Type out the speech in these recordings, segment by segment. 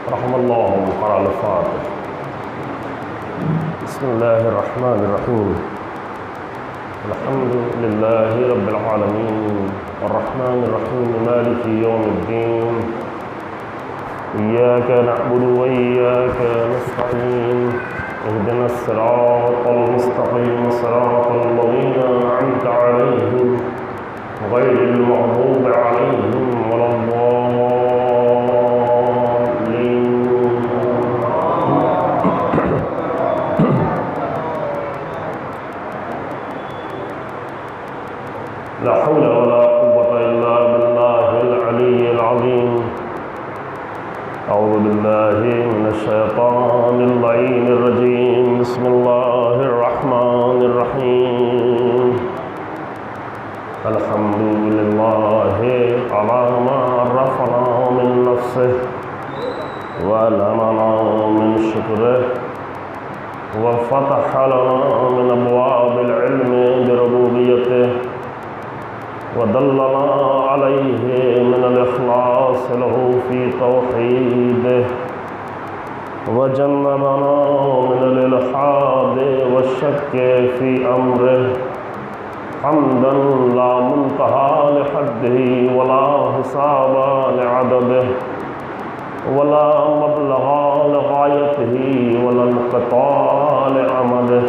رحم الله قرأ الفاتح. بسم الله الرحمن الرحيم. الحمد لله رب العالمين الرحمن الرحيم مالك يوم الدين إياك نعبد وإياك نستعين اهدنا الصراط المستقيم صراط الذين أنعمت عليهم غير المغضوب عليهم ولا الضالين. لا حول ولا قوة إلا بالله العلي العظيم. أعوذ بالله من الشيطان اللعين الرجيم. بسم الله الرحمن الرحيم. الحمد لله على ما عرفنا من نفسه وألهمنا من شكره وفتح لنا من أبواب العلم بربوبيته ودلنا عليه من الإخلاص له في توحيده وجنبنا من الإلحاد والشك في أمره حمدا لا منتهى لحده ولا حساب لعدده ولا مبلغ لغايته ولا انقطاع لأمده.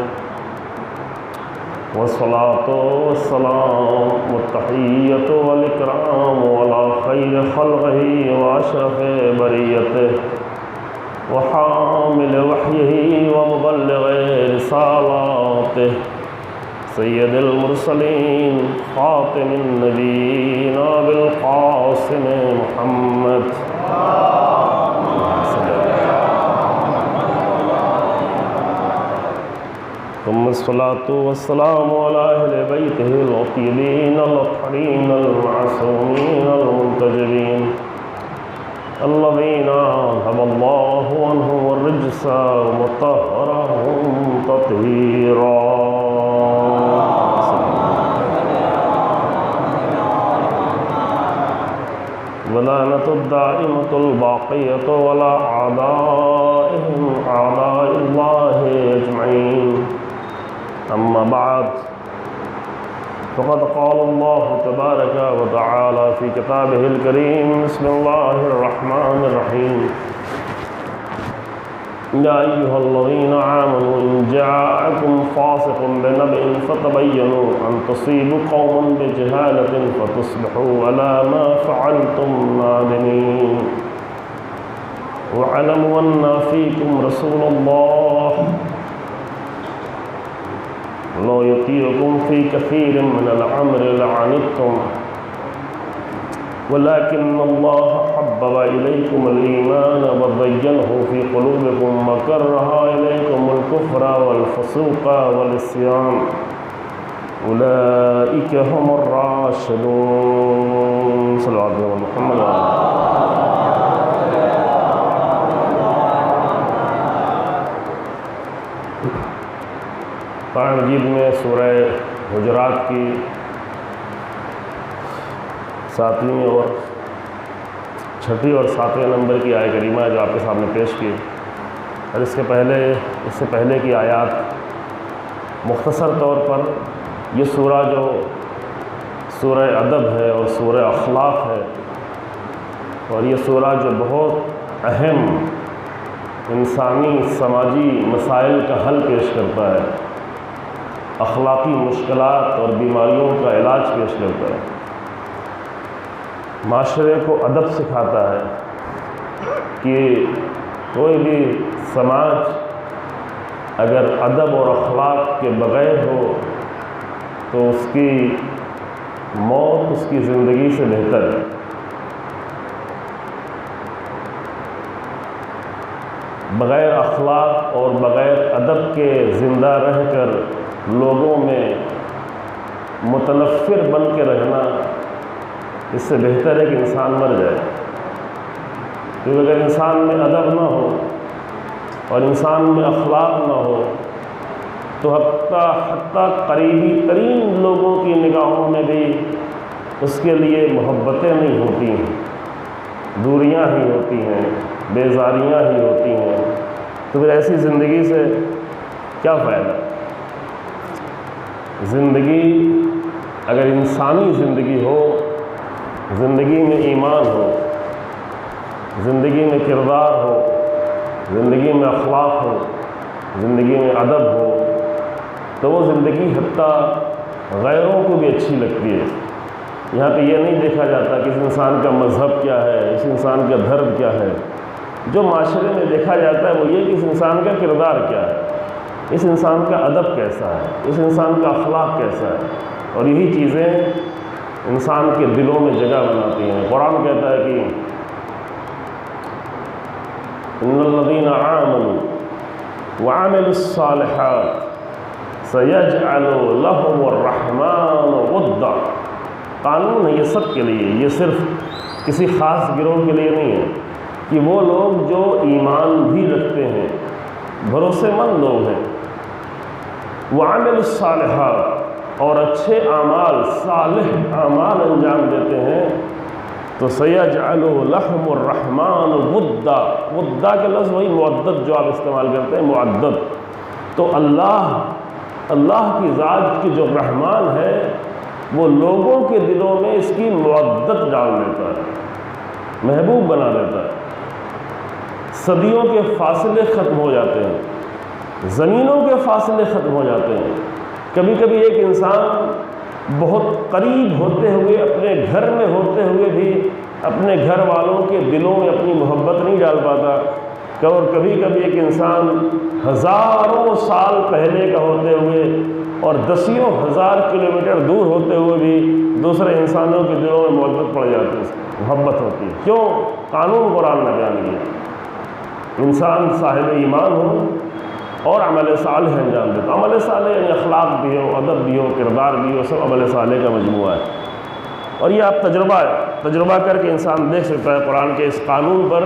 والصلاة والسلام والتحية والإكرام على خير خلقه وأشرف بريته وحامل وحيه ومبلغ رسالاته سيد المرسلين خاتم النبيين بالقاسم محمد ثم الصلاة والسلام على أهل بيته الطيبين الطاهرين المعصومين المنتجبين الذين أذهب الله عنهم الرجس وطهرهم تطهيرا. ولعنة الدائمة الباقية ولا أعدائهم أعداء الله أجمعين. أما بعد فقد قال الله تبارك وتعالى في كتابه الكريم. بسم الله الرحمن الرحيم. يا أيها الذين آمنوا إن جاءكم فاسق بنبأ فتبينوا أن تصيبوا قوما بجهالة فتصبحوا على ما فعلتم نادمين. واعلموا أن فيكم رسول الله لو يطيعكم في كثير من الأمر لعنتم ولكن الله حبب إليكم الإيمان وزينه في قلوبكم وكره إليكم الكفر والفسوق والعصيان أولئك هم الراشدون. صلى الله عليه وسلم. قرآن مجید میں سورہ حجرات کی 7ویں اور 6 اور 7ویں نمبر کی آیت کریمہ جو آپ کے سامنے پیش کی اور اس سے پہلے کی آیات مختصر طور پر یہ سورہ جو سورہ ادب ہے اور سورہ اخلاق ہے اور یہ سورہ جو بہت اہم انسانی سماجی مسائل کا حل پیش کرتا ہے، اخلاقی مشکلات اور بیماریوں کا علاج پیش کرتا ہے، معاشرے کو ادب سکھاتا ہے کہ کوئی بھی سماج اگر ادب اور اخلاق کے بغیر ہو تو اس کی موت اس کی زندگی سے بہتر ہے۔ بغیر اخلاق اور بغیر ادب کے زندہ رہ کر لوگوں میں متنفر بن کے رہنا اس سے بہتر ہے کہ انسان مر جائے، کیونکہ اگر انسان میں ادب نہ ہو اور انسان میں اخلاق نہ ہو تو حتیٰ قریبی ترین لوگوں کی نگاہوں میں بھی اس کے لیے محبتیں نہیں ہوتی ہیں، دوریاں ہی ہوتی ہیں۔ بیزاریاں ہی ہوتی ہیں، تو پھر ایسی زندگی سے کیا فائدہ؟ زندگی اگر انسانی زندگی ہو، زندگی میں ایمان ہو، زندگی میں کردار ہو، زندگی میں اخلاق ہو، زندگی میں ادب ہو، تو وہ زندگی حتیٰ غیروں کو بھی اچھی لگتی ہے۔ یہاں پہ یہ نہیں دیکھا جاتا کہ اس انسان کا مذہب کیا ہے، اس انسان کا دھرم کیا ہے۔ جو معاشرے میں دیکھا جاتا ہے وہ یہ کہ اس انسان کا کردار کیا ہے، اس انسان کا ادب کیسا ہے، اس انسان کا اخلاق کیسا ہے، اور یہی چیزیں انسان کے دلوں میں جگہ بناتی ہیں۔ قرآن کہتا ہے کہ ان الذین آمنوا وعملوا الصالحات سیجعل لهم الرحمن ودا۔ قانون ہے یہ سب کے لیے، یہ صرف کسی خاص گروہ کے لیے نہیں ہے، کہ وہ لوگ جو ایمان بھی رکھتے ہیں، بھروسے مند لوگ ہیں، وعملوا الصالحات، اور اچھے اعمال، صالح اعمال انجام دیتے ہیں، تو سیجعل لهم الرحمن ودا۔ ودا کے لفظ وہی مودت جو آپ استعمال کرتے ہیں، معدد۔ تو اللہ کی ذات کی جو رحمان ہے وہ لوگوں کے دلوں میں اس کی مودت ڈال دیتا ہے، محبوب بنا دیتا ہے۔ صدیوں کے فاصلے ختم ہو جاتے ہیں، زمینوں کے فاصلے ختم ہو جاتے ہیں۔ کبھی کبھی ایک انسان بہت قریب ہوتے ہوئے، اپنے گھر میں ہوتے ہوئے بھی اپنے گھر والوں کے دلوں میں اپنی محبت نہیں ڈال پاتا، اور کبھی کبھی ایک انسان ہزاروں سال پہلے کا ہوتے ہوئے اور دسیوں ہزار کلومیٹر دور ہوتے ہوئے بھی دوسرے انسانوں کے دلوں میں محبت پڑ جاتی ہے، محبت ہوتی ہے۔ کیوں؟ قانون قرآن نے بیان کیا، انسان صاحب ایمان ہو اور عمل صالح انجام دیتا۔ عمل صالح یعنی اخلاق بھی ہو، ادب بھی ہو، کردار بھی ہو، سب عمل صالح کا مجموعہ ہے۔ اور یہ آپ تجربہ کر کے انسان دیکھ سکتا ہے قرآن کے اس قانون پر،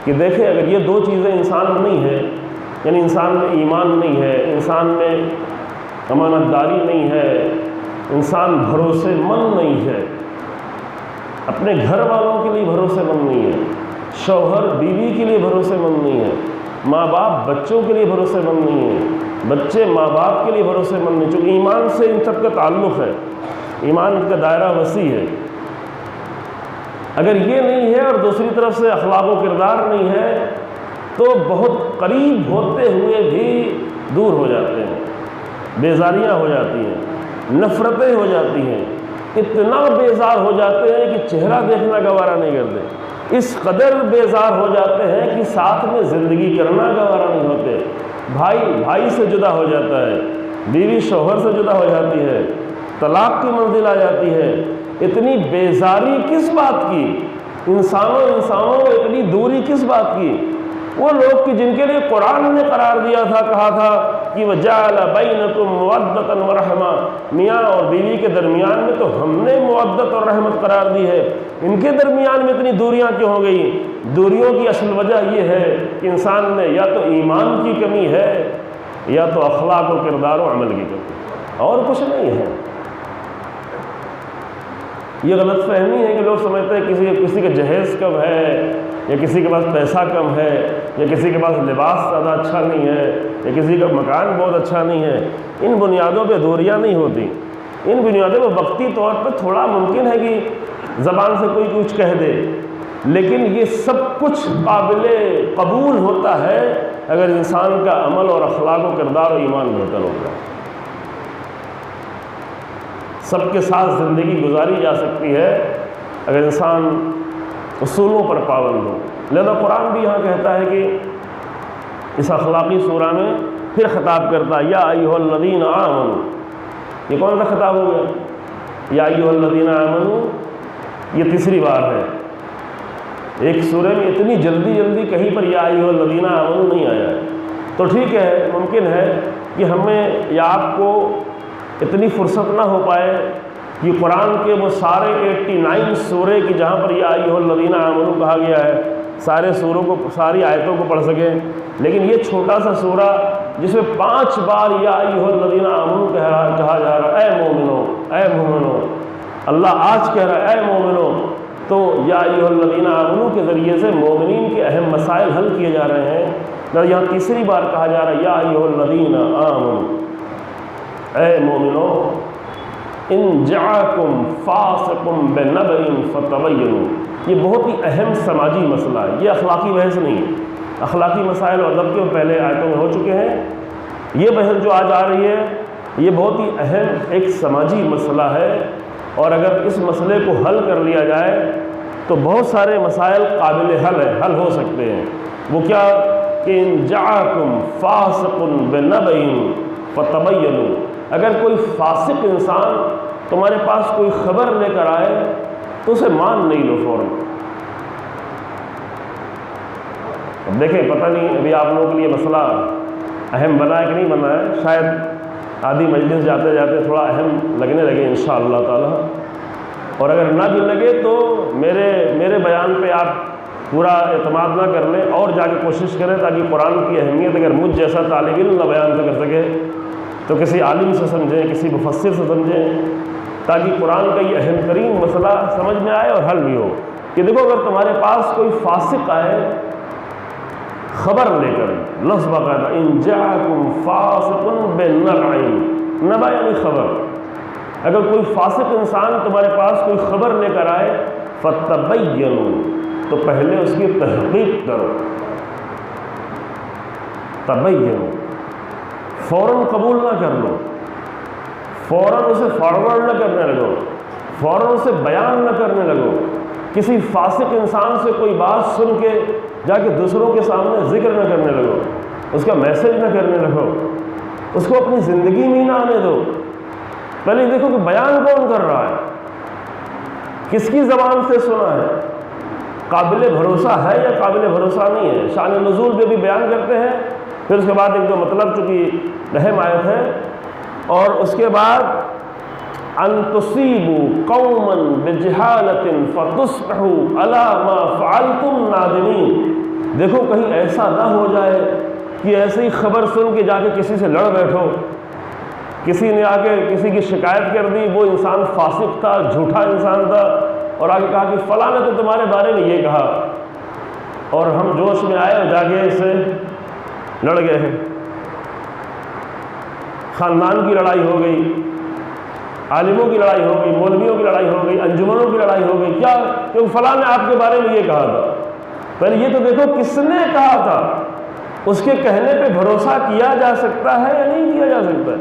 کہ دیکھیں اگر یہ دو چیزیں انسان میں نہیں ہے، یعنی انسان میں ایمان نہیں ہے، انسان میں امانت داری نہیں ہے، انسان بھروسے مند نہیں ہے، اپنے گھر والوں کے لیے بھروسے مند نہیں ہے، شوہر بیوی کے لیے بھروسے مند نہیں ہے، ماں باپ بچوں کے لیے بھروسے مند نہیں ہے، بچے ماں باپ کے لیے بھروسے مند نہیں، چونکہ ایمان سے ان سب کا تعلق ہے، ایمان کا دائرہ وسیع ہے۔ اگر یہ نہیں ہے اور دوسری طرف سے اخلاق و کردار نہیں ہے تو بہت قریب ہوتے ہوئے بھی دور ہو جاتے ہیں، بیزاریاں ہو جاتی ہیں، نفرتیں ہو جاتی ہیں، اتنا بیزار ہو جاتے ہیں کہ چہرہ دیکھنا گوارا نہیں کرتے، اس قدر بیزار ہو جاتے ہیں کہ ساتھ میں زندگی کرنا گوارا نہیں ہوتے، بھائی سے جدا ہو جاتا ہے، بیوی شوہر سے جدا ہو جاتی ہے، طلاق کی منزل آ جاتی ہے۔ اتنی بیزاری کس بات کی؟ انسانوں میں اتنی دوری کس بات کی؟ وہ لوگ کہ جن کے لیے قرآن نے قرار دیا تھا، کہا تھا کہ وَجَعَلَ بَيْنَكُمْ مَوَدَّةً وَرَحْمَةً، میاں اور بیوی کے درمیان میں تو ہم نے مودت اور رحمت قرار دی ہے، ان کے درمیان میں اتنی دوریاں کیوں ہو گئی؟ دوریوں کی اصل وجہ یہ ہے کہ انسان میں یا تو ایمان کی کمی ہے یا تو اخلاق و کردار و عمل کی کمی، اور کچھ نہیں ہے۔ یہ غلط فہمی ہے کہ لوگ سمجھتے ہیں کسی کا جہیز کم ہے، یا کسی کے پاس پیسہ کم ہے، یا کسی کے پاس لباس زیادہ اچھا نہیں ہے، یا کسی کا مکان بہت اچھا نہیں ہے۔ ان بنیادوں پہ دوریاں نہیں ہوتی، ان بنیادوں پہ وقتی طور پر تھوڑا ممکن ہے کہ زبان سے کوئی کچھ کہہ دے، لیکن یہ سب کچھ قابل قبول ہوتا ہے اگر انسان کا عمل اور اخلاق و کردار و ایمان بہتر ہوتا ہے۔ سب کے ساتھ زندگی گزاری جا سکتی ہے اگر انسان اصولوں پر پابند ہو۔ لہذا قرآن بھی یہاں کہتا ہے کہ اس اخلاقی سورہ میں پھر خطاب کرتا ہے، یا ایھا الذین آمنوا۔ یہ کون سا خطاب ہو گیا؟ یا ایھا الذین آمنوا یہ تیسری بار ہے۔ ایک سورہ میں اتنی جلدی کہیں پر یا ایھا الذین آمنوا نہیں آیا ہے، تو ٹھیک ہے، ممکن ہے کہ ہمیں یا آپ کو اتنی فرصت نہ ہو پائے کہ قرآن کے وہ سارے 89 سورے کی جہاں پر یا ایھا الذین آمنوا کہا گیا ہے سارے سوروں کو، ساری آیتوں کو پڑھ سکیں، لیکن یہ چھوٹا سا سورہ جس میں 5 بار یا ایھا الذین آمنوا کہا جا رہا ہے، اے مومنو، اے مومنو، اللہ آج کہہ رہا ہے اے مومنو، تو یا ایھا الذین آمنوا کے ذریعے سے مومنین کے اہم مسائل حل کیے جا رہے ہیں۔ یہاں تیسری بار کہا جا رہا ہے یا ایھا الذین آمنوا، اے مومنو، ان جاءکم فاسق بنبأ فتبینوا۔ یہ بہت ہی اہم سماجی مسئلہ ہے، یہ اخلاقی بحث نہیں ہے۔ اخلاقی مسائل اور ادب کے پہلے آیتوں میں ہو چکے ہیں، یہ بحث جو آج آ رہی ہے یہ بہت ہی اہم ایک سماجی مسئلہ ہے، اور اگر اس مسئلے کو حل کر لیا جائے تو بہت سارے مسائل قابل حل ہو سکتے ہیں۔ وہ کیا کہ ان جاءکم فاسق بنبأ فتبینوا، اگر کوئی فاسق انسان تمہارے پاس کوئی خبر لے کر آئے تو اسے مان نہیں لو فوراً۔ اب دیکھیں، پتہ نہیں ابھی آپ لوگوں کے لیے مسئلہ اہم بنا ہے کہ نہیں بنا ہے، شاید آدھی مجلس جاتے جاتے تھوڑا اہم لگنے لگے انشاءاللہ تعالی، اور اگر نہ بھی لگے تو میرے بیان پہ آپ پورا اعتماد نہ کر لیں، اور جا کے کوشش کریں تاکہ قرآن کی اہمیت اگر مجھ جیسا طالب علم نہ بیان کر سکے تو کسی عالم سے سمجھیں، کسی مفسر سے سمجھیں، تاکہ قرآن کا یہ اہم ترین مسئلہ سمجھ میں آئے اور حل بھی ہو۔ کہ دیکھو، اگر تمہارے پاس کوئی فاسق آئے خبر لے کر، لفظ باقاعدہ ان جاءکم فاسق بنبأ، نبأ یعنی خبر، اگر کوئی فاسق انسان تمہارے پاس کوئی خبر لے کر آئے فتبینوا، تو پہلے اس کی تحقیق کرو۔ تبینوا، فوراً قبول نہ کر لو، فوراً اسے فارورڈ نہ کرنے لگو، فوراً اسے بیان نہ کرنے لگو۔ کسی فاسق انسان سے کوئی بات سن کے جا کے دوسروں کے سامنے ذکر نہ کرنے لگو، اس کا میسج نہ کرنے لگو، اس کو اپنی زندگی میں نہ آنے دو۔ پہلے دیکھو کہ بیان کون کر رہا ہے، کس کی زبان سے سنا ہے، قابل بھروسہ ہے یا قابل بھروسہ نہیں ہے۔ شان نزول پہ بھی بیان کرتے ہیں، پھر اس کے بعد ایک دو مطلب چونکہ اہم آیت ہے، اور اس کے بعد ان تصیبوا قوما بجہالۃ فتصبحوا علی ما فعلتم نادمین۔ دیکھو کہیں ایسا نہ ہو جائے کہ ایسی خبر سن کے جا کے کسی سے لڑ بیٹھو، کسی نے آ کے کسی کی شکایت کر دی، وہ انسان فاسق تھا، جھوٹا انسان تھا، اور آگے کہا کہ فلاں نے تو تمہارے بارے میں یہ کہا، اور ہم جوش میں آئے اور جا کے اس سے لڑ گئے ہیں، خاندان کی لڑائی ہو گئی، عالموں کی لڑائی ہو گئی، مولویوں کی لڑائی ہو گئی، انجمنوں کی لڑائی ہو گئی، کیا؟ کیونکہ فلاں نے آپ کے بارے میں یہ کہا تھا۔ پہلے یہ تو دیکھو کس نے کہا تھا، اس کے کہنے پہ بھروسہ کیا جا سکتا ہے یا نہیں کیا جا سکتا ہے؟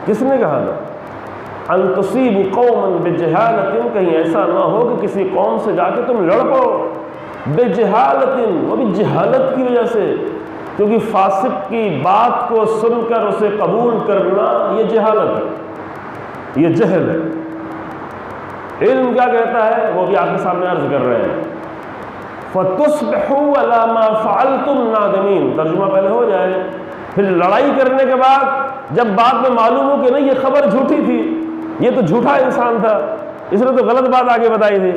کس نے کہا تھا؟ ان تصیبوا قوما بجہالۃ، کہیں ایسا نہ ہو کہ کسی قوم سے جا کے تم لڑ پڑو، بجہالۃ، وہ بھی جہالت کی وجہ سے، کیونکہ فاسق کی بات کو سن کر اسے قبول کرنا یہ جہالت ہے، یہ جہل ہے۔ علم کیا کہتا ہے وہ بھی آپ کے سامنے عرض کر رہے ہیں، فتصبحوا علی ما فعلتم نادمین، ترجمہ پہلے ہو جائے۔ پھر لڑائی کرنے کے بعد جب بعد میں معلوم ہو کہ نہیں یہ خبر جھوٹی تھی، یہ تو جھوٹا انسان تھا، اس نے تو غلط بات آگے بتائی تھی،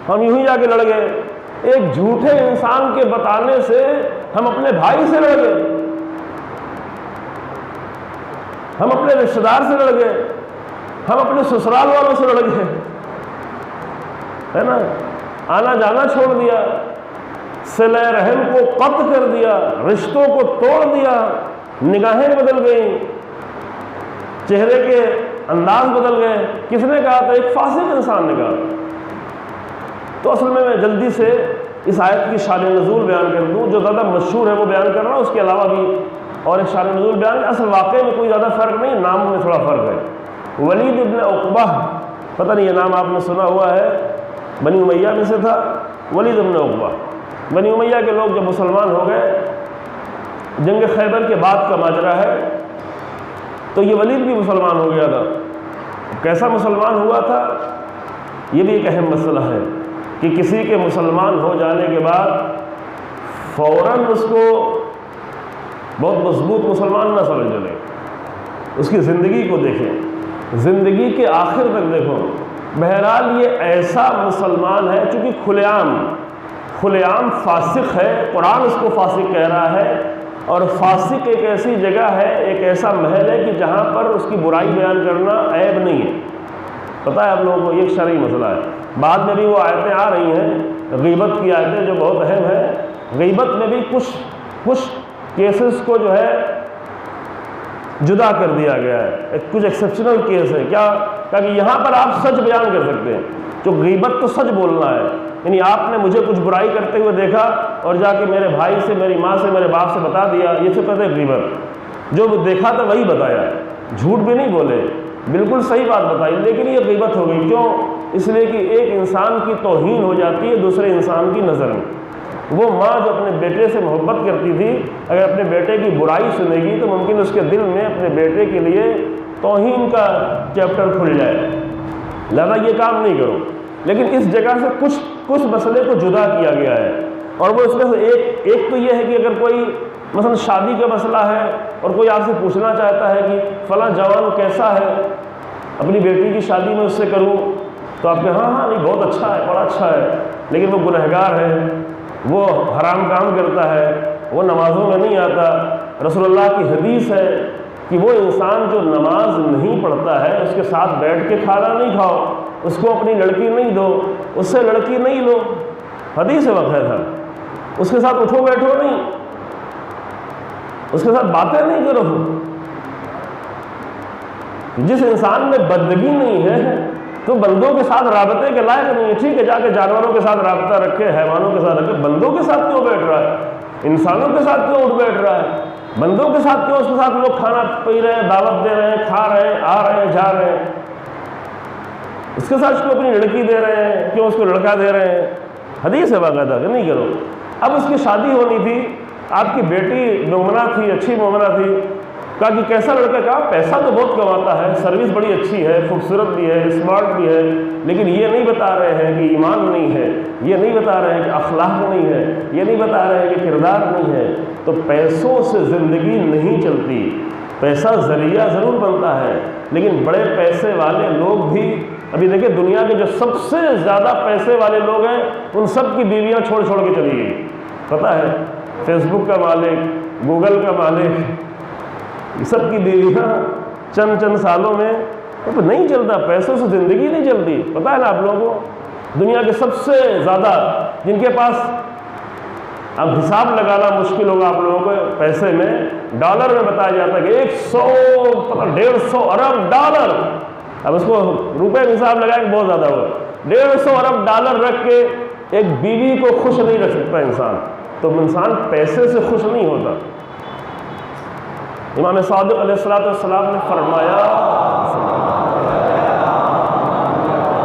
ہم یوں ہی جا کے لڑ گئے۔ ایک جھوٹے انسان کے بتانے سے ہم اپنے بھائی سے لڑ گئے، ہم اپنے رشتہ دار سے لڑ گئے، ہم اپنے سسرال والوں سے لڑ گئے، ہے نا، آنا جانا چھوڑ دیا، صلہ رحم کو قطع کر دیا، رشتوں کو توڑ دیا، نگاہیں بدل گئیں، چہرے کے انداز بدل گئے۔ کس نے کہا تھا؟ ایک فاسق انسان نے کہا۔ تو اصل میں جلدی سے اس آیت کی شان نزول بیان کر دوں، جو زیادہ مشہور ہے وہ بیان کر رہا ہوں، اس کے علاوہ بھی اور ایک شان نزول بیان ہے۔ اصل واقعے میں کوئی زیادہ فرق نہیں، نام میں تھوڑا فرق ہے۔ ولید ابن عقبہ، پتہ نہیں یہ نام آپ نے سنا ہوا ہے، بنی امیہ میں سے تھا ولید ابن عقبہ۔ بنی امیہ کے لوگ جب مسلمان ہو گئے، جنگ خیبر کے بعد کا ماجرا ہے، تو یہ ولید بھی مسلمان ہو گیا تھا۔ کیسا مسلمان ہوا تھا یہ بھی ایک اہم مسئلہ ہے، کہ کسی کے مسلمان ہو جانے کے بعد فوراً اس کو بہت مضبوط مسلمان نہ سمجھ لیں، اس کی زندگی کو دیکھیں، زندگی کے آخر تک دیکھو۔ بہرحال یہ ایسا مسلمان ہے چونکہ کھلے عام فاسق ہے، قرآن اس کو فاسق کہہ رہا ہے، اور فاسق ایک ایسی جگہ ہے، ایک ایسا محل ہے کہ جہاں پر اس کی برائی بیان کرنا عیب نہیں ہے، پتہ ہے آپ لوگوں کو یہ ایک شرعی مسئلہ ہے. بعد میں بھی وہ آیتیں آ رہی ہیں غیبت کی آیتیں جو بہت اہم ہیں. غیبت میں بھی کچھ کیسز کو جو ہے جدا کر دیا گیا ہے. کچھ ایکسیپشنل کیس ہے. کیا کہ یہاں پر آپ سچ بیان کر سکتے ہیں. جو غیبت تو سچ بولنا ہے، یعنی آپ نے مجھے کچھ برائی کرتے ہوئے دیکھا اور جا کے میرے بھائی سے، میری ماں سے، میرے باپ سے بتا دیا، یہ سے کہتے ہیں غیبت. جو دیکھا تھا وہی بتایا، جھوٹ بھی نہیں بولے، بالکل صحیح بات بتائی، لیکن یہ غیبت ہو گئی. کیوں؟ اس لیے کہ ایک انسان کی توہین ہو جاتی ہے دوسرے انسان کی نظر میں. وہ ماں جو اپنے بیٹے سے محبت کرتی تھی، اگر اپنے بیٹے کی برائی سنے گی تو ممکن اس کے دل میں اپنے بیٹے کے لیے توہین کا چیپٹر کھل جائے. لہذا یہ کام نہیں کرو. لیکن اس جگہ سے کچھ مسئلے کو جدا کیا گیا ہے، اور وہ اس میں سے ایک تو یہ ہے کہ اگر کوئی مثلا شادی کا مسئلہ ہے اور کوئی آپ سے پوچھنا چاہتا ہے کہ فلاں جوان کیسا ہے، اپنی بیٹی کی شادی میں اس سے کروں، تو آپ کہیں ہاں نہیں بہت اچھا ہے، بڑا اچھا ہے، لیکن وہ گنہگار ہے، وہ حرام کام کرتا ہے، وہ نمازوں میں نہیں آتا. رسول اللہ کی حدیث ہے کہ وہ انسان جو نماز نہیں پڑھتا ہے اس کے ساتھ بیٹھ کے کھانا نہیں کھاؤ، اس کو اپنی لڑکی نہیں دو، اس سے لڑکی نہیں لو. حدیث وقت ہے. اس کے ساتھ اٹھو بیٹھو نہیں، اس کے ساتھ باتیں نہیں کرو. جس انسان میں بندگی نہیں ہے تو بندوں کے ساتھ رابطے کے لائق نہیں ہے. ٹھیک ہے جا کے جانوروں کے ساتھ رابطہ رکھے، حیوانوں کے ساتھ رکھے، بندوں کے ساتھ کیوں بیٹھ رہا ہے؟ انسانوں کے ساتھ کیوں اٹھ بیٹھ رہا ہے؟ بندوں کے ساتھ کیوں اس کے ساتھ لوگ کھانا پی رہے ہیں، دعوت دے رہے ہیں، کھا رہے ہیں، آ رہے ہیں، جا رہے ہیں؟ اس کے ساتھ کیوں اپنی لڑکی دے رہے ہیں، کیوں اس کو لڑکا دے رہے ہیں؟ حدیث ہے باقاعدہ کہ نہیں کرو. اب اس کی شادی ہونی تھی، آپ کی بیٹی مومنہ تھی، اچھی مومنہ تھی. کہا کہ کیسا لڑکا؟ کہا پیسہ تو بہت کماتا ہے، سروس بڑی اچھی ہے، خوبصورت بھی ہے، اسمارٹ بھی ہے، لیکن یہ نہیں بتا رہے ہیں کہ ایمان نہیں ہے، یہ نہیں بتا رہے ہیں کہ اخلاق نہیں ہے، یہ نہیں بتا رہے ہیں کہ کردار نہیں ہے. تو پیسوں سے زندگی نہیں چلتی. پیسہ ذریعہ ضرور بنتا ہے، لیکن بڑے پیسے والے لوگ بھی، ابھی دیکھیں دنیا کے جو سب سے زیادہ پیسے والے لوگ ہیں ان سب کی بیویاں چھوڑ کے چلی گئی. پتہ ہے فیس بک کا مالک، گوگل کا مالک، سب کی بیویاں چند سالوں میں نہیں چلتا. پیسوں سے زندگی نہیں چلتی. پتہ ہے نا آپ لوگوں کو دنیا کے سب سے زیادہ جن کے پاس، اب حساب لگانا مشکل ہوگا آپ لوگوں کو پیسے میں، ڈالر میں بتایا جاتا ہے کہ 150 ارب ڈالر. اب اس کو روپے میں حساب لگایا کہ بہت زیادہ ہوا. 150 ارب ڈالر رکھ کے ایک بیوی کو خوش نہیں رکھ سکتا انسان. تو انسان پیسے سے خوش نہیں ہوتا. امام صادق علیہ السلام نے فرمایا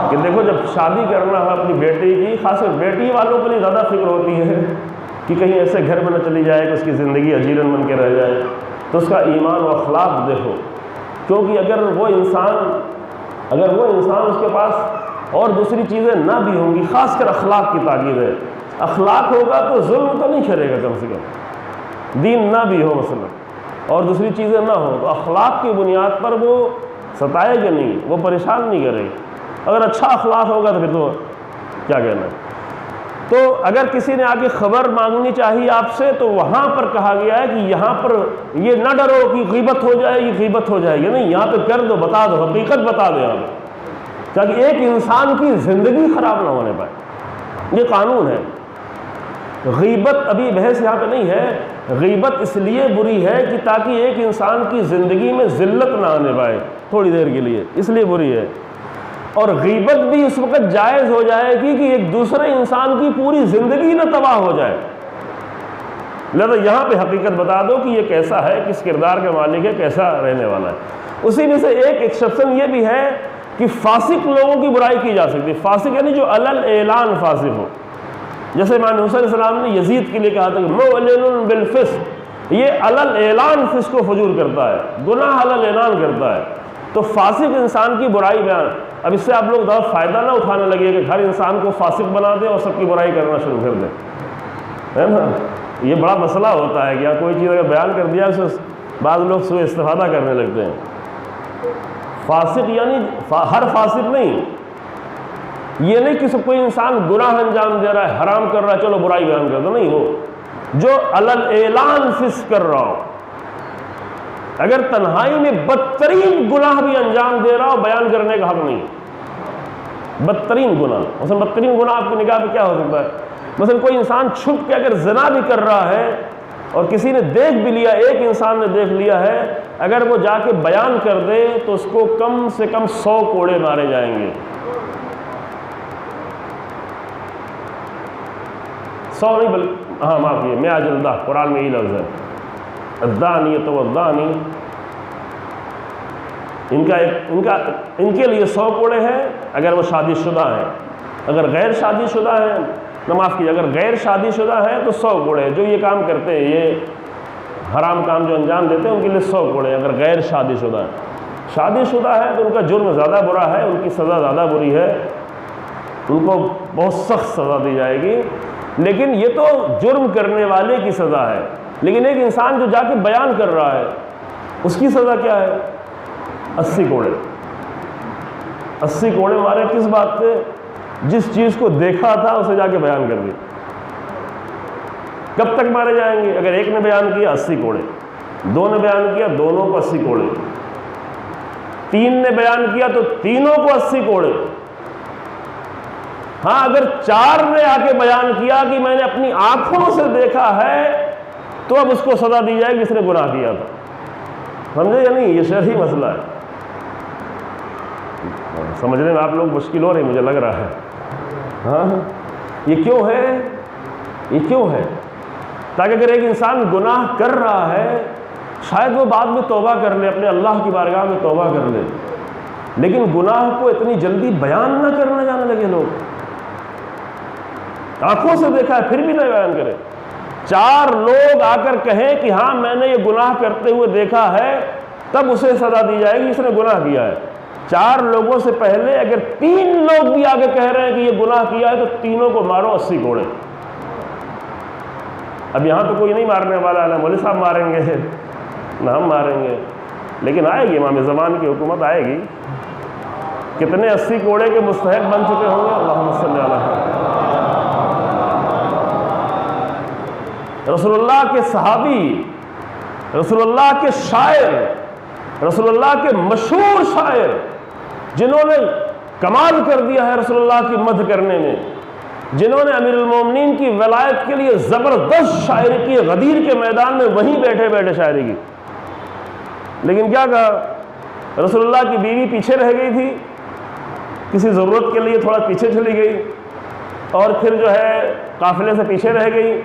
کہ دیکھو جب شادی کرنا ہے اپنی بیٹی کی، خاص کر بیٹی والوں کو نہیں زیادہ فکر ہوتی ہے کہ کہیں ایسے گھر میں نہ چلی جائے کہ اس کی زندگی اجیرن بن کے رہ جائے. تو اس کا ایمان و اخلاق دیکھو، کیونکہ اگر وہ انسان اس کے پاس اور دوسری چیزیں نہ بھی ہوں گی، خاص کر اخلاق کی تاکید ہے. اخلاق ہوگا تو ظلم تو نہیں کرے گا، کم سے کم دین نہ بھی ہو مثلا اور دوسری چیزیں نہ ہوں، تو اخلاق کی بنیاد پر وہ ستائے گا نہیں، وہ پریشان نہیں کرے گا. اگر اچھا اخلاق ہوگا تو پھر تو کیا کہنا ہے. تو اگر کسی نے آ کے خبر مانگنی چاہیے آپ سے تو وہاں پر کہا گیا ہے کہ یہاں پر یہ نہ ڈرو کہ غیبت ہو جائے گی، غیبت ہو جائے گی، نہیں، یہاں پہ کر دو، بتا دو، حقیقت بتا دو یہاں پہ، تاکہ ایک انسان کی زندگی خراب نہ ہونے پائے. یہ قانون ہے. غیبت ابھی بحث یہاں پہ نہیں ہے. غیبت اس لیے بری ہے کہ تاکہ ایک انسان کی زندگی میں ذلت نہ آنے پائے تھوڑی دیر کے لیے، اس لیے بری ہے. اور غیبت بھی اس وقت جائز ہو جائے گی کہ ایک دوسرے انسان کی پوری زندگی نہ تباہ ہو جائے. لہذا یہاں پہ حقیقت بتا دو کہ یہ کیسا ہے، کس کردار کا مالک ہے، کیسا رہنے والا ہے. اسی میں سے ایک ایکسیپشن یہ بھی ہے کہ فاسق لوگوں کی برائی کی جا سکتی ہے. فاسق یعنی جو علل اعلان فاسق ہو. جیسے امام حسین علیہ السلام نے یزید کے لیے کہا تھا کہ معلن بالفسق، یہ علل اعلان فسق و فجور کرتا ہے، گناہ علل اعلان کرتا ہے. تو فاسق انسان کی برائی بیان. اب اس سے آپ لوگ زیادہ فائدہ نہ اٹھانے لگے کہ ہر انسان کو فاسق بنا دیں اور سب کی برائی کرنا شروع کر دیں، ہے نا. یہ بڑا مسئلہ ہوتا ہے کہ کوئی چیز اگر بیان کر دیا اس بعض لوگ سوء استفادہ کرنے لگتے ہیں. فاسق یعنی ہر فاسق نہیں، یہ نہیں کہ کوئی انسان گناہ انجام دے رہا ہے، حرام کر رہا ہے، چلو برائی بیان کر دو، نہیں. وہ جو علل اعلان فسق کر رہا ہو، اگر تنہائی میں بدترین گناہ بھی انجام دے رہا ہو، بیان کرنے کا حق نہیں. بدترین گناہ. مثلا بدترین گناہ آپ کی نگاہ پہ کیا ہو سکتا ہے؟ مثلا کوئی انسان چھپ کے اگر زنا بھی کر رہا ہے اور کسی نے دیکھ بھی لیا, ایک انسان نے دیکھ لیا ہے, اگر وہ جا کے بیان کر دے تو اس کو کم سے کم 100 کوڑے مارے جائیں گے. 100 نہیں بلکہ ہاں معاف کیجیے, میں جلدہ, قرآن میں یہی لفظ ہے الدانی تو الدانی. ان کے لیے 100 کوڑے ہیں اگر وہ شادی شدہ ہیں. اگر غیر شادی شدہ ہیں, معاف کیجیے, اگر غیر شادی شدہ ہیں تو 100 کوڑے ہیں. جو یہ کام کرتے ہیں, یہ حرام کام جو انجام دیتے ہیں, ان کے لیے 100 کوڑے ہیں اگر غیر شادی شدہ ہیں. شادی شدہ ہے تو ان کا جرم زیادہ برا ہے, ان کی سزا زیادہ بری ہے, ان کو بہت سخت سزا دی جائے گی. لیکن یہ تو جرم کرنے والے کی سزا ہے. لیکن ایک انسان جو جا کے بیان کر رہا ہے, اس کی سزا کیا ہے؟ 80 کوڑے. 80 کوڑے مارے کس بات پہ؟ جس چیز کو دیکھا تھا اسے جا کے بیان کر دیا. کب تک مارے جائیں گے؟ اگر ایک نے بیان کیا 80 کوڑے, 2 نے بیان کیا دونوں کو 80 کوڑے, 3 نے بیان کیا تو تینوں کو 80 کوڑے. ہاں اگر 4 نے آ کے بیان کیا کہ میں نے اپنی آنکھوں سے دیکھا ہے, تو اب اس کو سزا دی جائے گی جس نے گناہ کیا تھا. سمجھے یا نہیں؟ یہ شرعی مسئلہ ہے. سمجھنے میں آپ لوگ مشکل ہو رہی مجھے لگ رہا ہے. ہاں یہ کیوں ہے؟ یہ کیوں ہے؟ تاکہ اگر ایک انسان گناہ کر رہا ہے, شاید وہ بعد میں توبہ کر لے, اپنے اللہ کی بارگاہ میں توبہ کر لے, لیکن گناہ کو اتنی جلدی بیان نہ کرنا جانے لگے لوگ. آنکھوں سے دیکھا ہے پھر بھی نہ بیان کرے. 4 لوگ آ کر کہیں کہ ہاں میں نے یہ گناہ کرتے ہوئے دیکھا ہے, تب اسے سزا دی جائے گی اس نے گناہ کیا ہے. 4 لوگوں سے پہلے اگر 3 لوگ بھی آگے کہہ رہے ہیں کہ یہ گناہ کیا ہے, تو تینوں کو مارو 80 کوڑے. اب یہاں تو کوئی نہیں مارنے والا, نہ مولوی صاحب ماریں گے نہ ہم ماریں گے, لیکن آئے گی امام زمان کی حکومت آئے گی. کتنے 80 کوڑے کے مستحق بن چکے ہوں گے. اللہم صلی علی محمد. رسول اللہ کے صحابی, رسول اللہ کے شاعر, رسول اللہ کے مشہور شاعر, جنہوں نے کمال کر دیا ہے رسول اللہ کی مدح کرنے میں, جنہوں نے امیر المومنین کی ولایت کے لیے زبردست شاعری کی, غدیر کے میدان میں وہیں بیٹھے بیٹھے شاعری کی. لیکن کیا کہا؟ رسول اللہ کی بیوی پیچھے رہ گئی تھی, کسی ضرورت کے لیے تھوڑا پیچھے چلی گئی, اور پھر جو ہے قافلے سے پیچھے رہ گئی.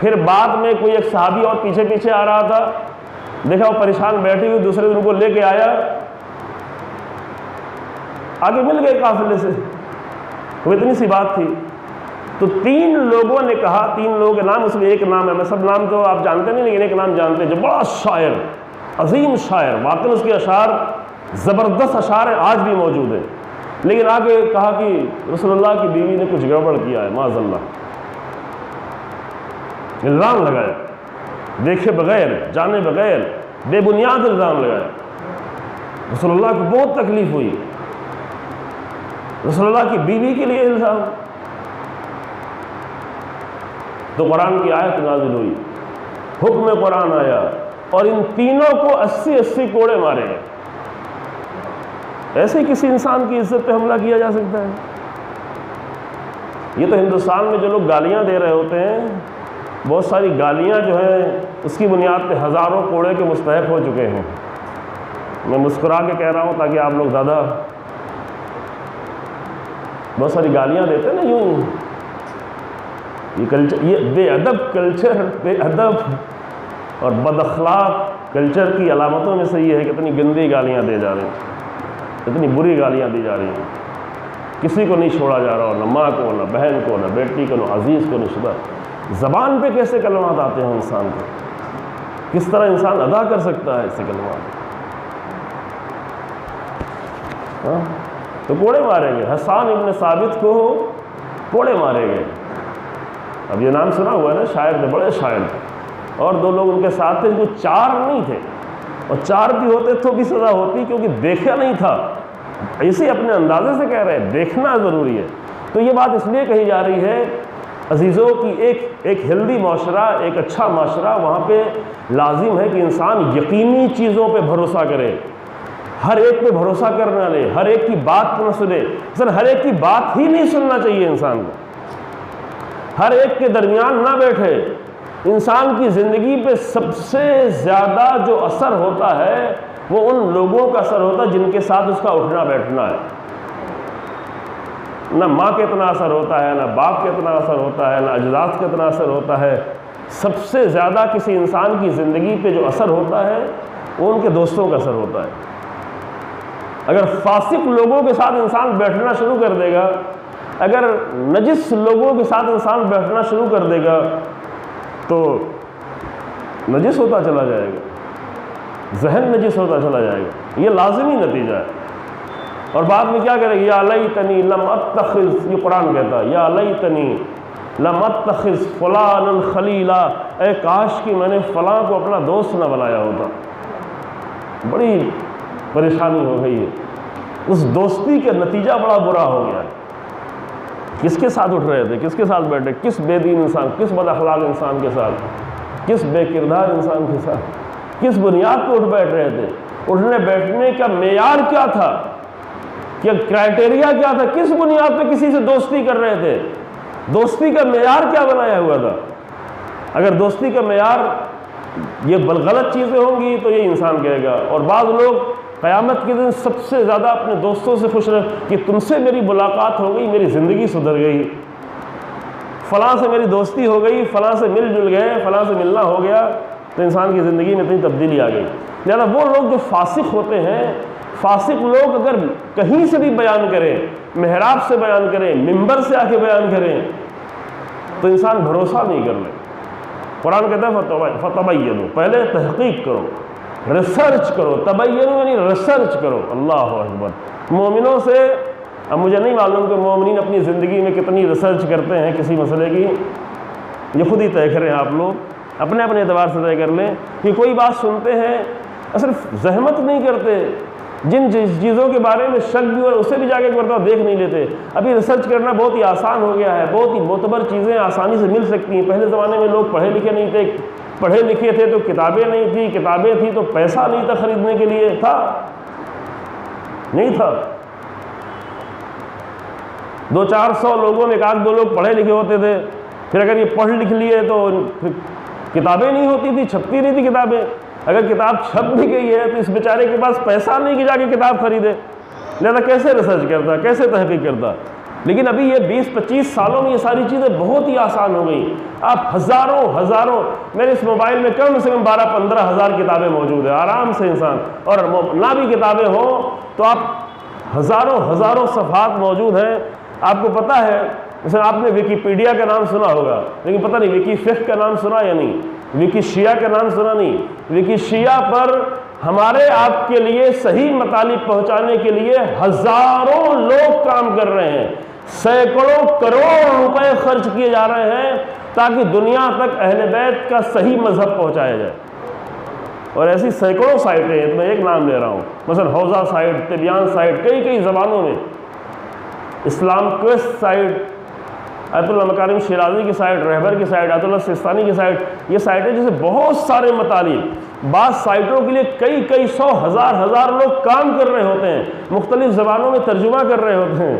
پھر بعد میں کوئی ایک صحابی اور پیچھے پیچھے آ رہا تھا, دیکھا وہ پریشان بیٹھی ہوئی, دوسرے دن کو لے کے آیا, آگے مل گئے قافلے سے. وہ اتنی سی بات تھی. تو 3 لوگوں نے کہا, 3 لوگوں کے نام, اس میں ایک نام ہے, میں سب نام تو آپ جانتے نہیں, لیکن ایک نام جانتے ہیں, جو بڑا شاعر, عظیم شاعر, واقعی اس کے اشعار زبردست اشعار ہیں, آج بھی موجود ہیں. لیکن آگے کہا کہ رسول اللہ کی بیوی نے کچھ گڑبڑ کیا ہے, معاذ اللہ. الزام لگایا, دیکھے بغیر, جانے بغیر, بے بنیاد الزام لگایا. رسول اللہ کو بہت تکلیف ہوئی. رسول اللہ کی بیوی کے لیے الزام. تو قرآن کی آیت نازل ہوئی, حکم قرآن آیا, اور ان تینوں کو 80 کوڑے مارے گئے. ایسے کسی انسان کی عزت پہ حملہ کیا جا سکتا ہے؟ یہ تو ہندوستان میں جو لوگ گالیاں دے رہے ہوتے ہیں, بہت ساری گالیاں جو ہیں اس کی بنیاد پہ ہزاروں کوڑے کے مستحق ہو چکے ہیں. میں مسکرا کے کہہ رہا ہوں تاکہ آپ لوگ زیادہ, بہت ساری گالیاں دیتے ہیں نا یوں. یہ کلچر, یہ بے ادب کلچر, بے ادب اور بد اخلاق کلچر کی علامتوں میں سے یہ ہے کہ اتنی گندی گالیاں دے جا رہے ہیں, اتنی بری گالیاں دی جا رہی ہیں. کسی کو نہیں چھوڑا جا رہا, نہ ماں کو, نہ بہن کو, نہ بیٹی کو, نہ عزیز کو, نہ شدہ. زبان پہ کیسے کلمات آتے ہیں انسان کو, کس طرح انسان ادا کر سکتا ہے ایسے کلمات؟ تو کوڑے مارے گئے. حسان ابن ثابت کو کوڑے مارے گئے. اب یہ نام سنا ہوا ہے نا, شاعر تھے, بڑے شاعر تھے, اور 2 لوگ ان کے ساتھ تھے, جو 4 نہیں تھے, اور 4 بھی ہوتے تو بھی سزا ہوتی, کیونکہ دیکھا نہیں تھا. اسے اپنے اندازے سے کہہ رہے ہیں, دیکھنا ضروری ہے. تو یہ بات اس لیے کہی جا رہی ہے عزیزوں کی ایک ہیلدی معاشرہ, ایک اچھا معاشرہ, وہاں پہ لازم ہے کہ انسان یقینی چیزوں پہ بھروسہ کرے, ہر ایک پہ بھروسہ کرنے والے، ہر ایک کی بات نہ سنے. اصل ہر ایک کی بات ہی نہیں سننا چاہیے انسان کو، ہر ایک کے درمیان نہ بیٹھے. انسان کی زندگی پہ سب سے زیادہ جو اثر ہوتا ہے وہ ان لوگوں کا اثر ہوتا ہے جن کے ساتھ اس کا اٹھنا بیٹھنا ہے. نہ ماں کا اتنا اثر ہوتا ہے، نہ باپ کا اتنا اثر ہوتا ہے، نہ اجداد کا اتنا اثر ہوتا ہے. سب سے زیادہ کسی انسان کی زندگی پہ جو اثر ہوتا ہے وہ ان کے دوستوں کا اثر ہوتا ہے. اگر فاسق لوگوں کے ساتھ انسان بیٹھنا شروع کر دے گا، اگر نجس لوگوں کے ساتھ انسان بیٹھنا شروع کر دے گا تو نجس ہوتا چلا جائے گا، ذہن نجس ہوتا چلا جائے گا. یہ لازمی نتیجہ ہے. اور بعد میں کیا کرے گا؟ یا لیتنی لم اتخذ، یہ قرآن کہتا ہے یا لیتنی لم اتخذ فلانا خلیلا، اے کاش کہ میں نے فلاں کو اپنا دوست نہ بنایا ہوتا. بڑی پریشانی ہو گئی ہے. اس دوستی کا نتیجہ بڑا برا ہو گیا ہے. کس کے ساتھ اٹھ رہے تھے، کس کے ساتھ بیٹھے، کس بے دین انسان، کس بد اخلاق انسان کے ساتھ، کس بے کردار انسان کے ساتھ، کس بنیاد پہ اٹھ بیٹھ رہے تھے. اٹھنے بیٹھنے کا معیار کیا تھا، کہ کرائٹیریا کیا تھا، کس بنیاد پہ کسی سے دوستی کر رہے تھے، دوستی کا معیار کیا بنایا ہوا تھا. اگر دوستی کا معیار یہ غلط چیزیں ہوں گی تو یہ انسان کہے گا. اور بعض لوگ قیامت کے دن سب سے زیادہ اپنے دوستوں سے خوش رہے کہ تم سے میری ملاقات ہو گئی، میری زندگی سدھر گئی، فلاں سے میری دوستی ہو گئی، فلاں سے مل جل گئے، فلاں سے ملنا ہو گیا تو انسان کی زندگی میں اتنی تبدیلی آ گئی. لہٰذا وہ لوگ جو فاسق ہوتے ہیں، فاسق لوگ اگر کہیں سے بھی بیان کریں، محراب سے بیان کریں، منبر سے آ کے بیان کریں تو انسان بھروسہ نہیں کر لے. قرآن کہتا ہے فتبینوا، پہلے تحقیق کرو، ریسرچ کرو. تبینوا یعنی ریسرچ کرو. اللہ اکبر. مومنوں سے، اب مجھے نہیں معلوم کہ مومنین اپنی زندگی میں کتنی ریسرچ کرتے ہیں کسی مسئلے کی، یہ خود ہی طے کریں. آپ لوگ اپنے اپنے اعتبار سے طے کر لیں کہ کوئی بات سنتے ہیں صرف زحمت نہیں کرتے، جن چیزوں کے بارے میں شک بھی اور اسے بھی جا کے کرتا دیکھ نہیں لیتے. ابھی ریسرچ کرنا بہت ہی آسان ہو گیا ہے، بہت ہی معتبر چیزیں آسانی سے مل سکتی ہیں. پہلے زمانے میں لوگ پڑھے لکھے نہیں تھے، پڑھے لکھے تھے تو کتابیں نہیں تھیں، کتابیں تھیں تو پیسہ نہیں تھا خریدنے کے لیے، تھا نہیں تھا. 200-400 لوگوں میں 1-2 لوگ پڑھے لکھے ہوتے تھے. پھر اگر یہ پڑھ لکھ لیے تو کتابیں نہیں ہوتی تھی، چھپتی نہیں تھی کتابیں. اگر کتاب چھپ بھی گئی ہے تو اس بیچارے کے پاس پیسہ نہیں کہ جا کے کتاب خریدے، لہذا کیسے ریسرچ کرتا، کیسے تحقیق کرتا. لیکن ابھی یہ 20-25 سالوں میں یہ ساری چیزیں بہت ہی آسان ہو گئیں. آپ ہزاروں میرے اس موبائل میں کم سے کم 12-15 ہزار کتابیں موجود ہیں آرام سے انسان، اور نہ بھی کتابیں ہوں تو آپ ہزاروں صفحات موجود ہیں. آپ کو پتہ ہے، مثلا آپ نے ویکیپیڈیا کا نام سنا ہوگا، لیکن پتہ نہیں ویکی فقہ کا نام سنا یا نہیں، ویکی شیعہ کا نام سنا نہیں. ویکی شیعہ پر ہمارے آپ کے لیے صحیح مطالب پہنچانے کے لیے ہزاروں لوگ کام کر رہے ہیں، سینکڑوں کروڑ روپے خرچ کیے جا رہے ہیں تاکہ دنیا تک اہل بیت کا صحیح مذہب پہنچایا جائے. اور ایسی سینکڑوں سائٹیں ہیں، میں ایک نام لے رہا ہوں، مثلا حوزہ سائٹ، طبیان سائٹ، کئی زبانوں میں، اسلام کویسٹ سائٹ، آیت اللہ مکارم شیرازی کی سائٹ، رہبر کی سائٹ، آیت اللہ سستانی کی سائٹ. یہ سائٹیں جیسے بہت سارے مطالب، بعض سائٹوں کے لیے کئی 100,000 لوگ کام کر رہے ہوتے ہیں، مختلف زبانوں میں ترجمہ کر رہے ہوتے ہیں.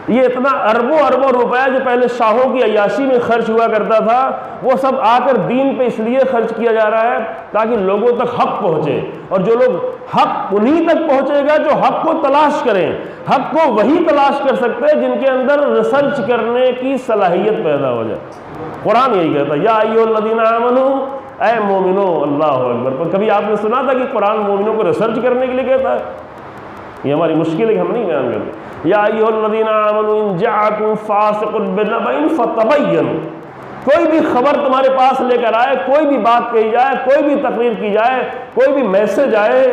یہ اتنا اربوں روپیہ جو پہلے شاہوں کی عیاشی میں خرچ ہوا کرتا تھا وہ سب آ کر دین پہ اس لیے خرچ کیا جا رہا ہے تاکہ لوگوں تک حق پہنچے. اور جو لوگ حق انہی تک پہنچے گا جو حق کو تلاش کریں. حق کو وہی تلاش کر سکتے ہیں جن کے اندر ریسرچ کرنے کی صلاحیت پیدا ہو جائے. قرآن یہی کہتا ہے یا ایھا الذین آمنوا، اے مومنو. اللہ اکبر. پر کبھی آپ نے سنا تھا کہ قرآن مومنوں کو ریسرچ کرنے کے لیے کہتا ہے؟ یہ ہماری مشکل ہے کہ ہم نہیں بیان کرتے. یا ایھا الذین آمنوا ان جاءکم فاسق بنبأ فتبینوا. کوئی بھی خبر تمہارے پاس لے کر آئے، کوئی بھی بات کہی جائے، کوئی بھی تقریر کی جائے، کوئی بھی میسج آئے.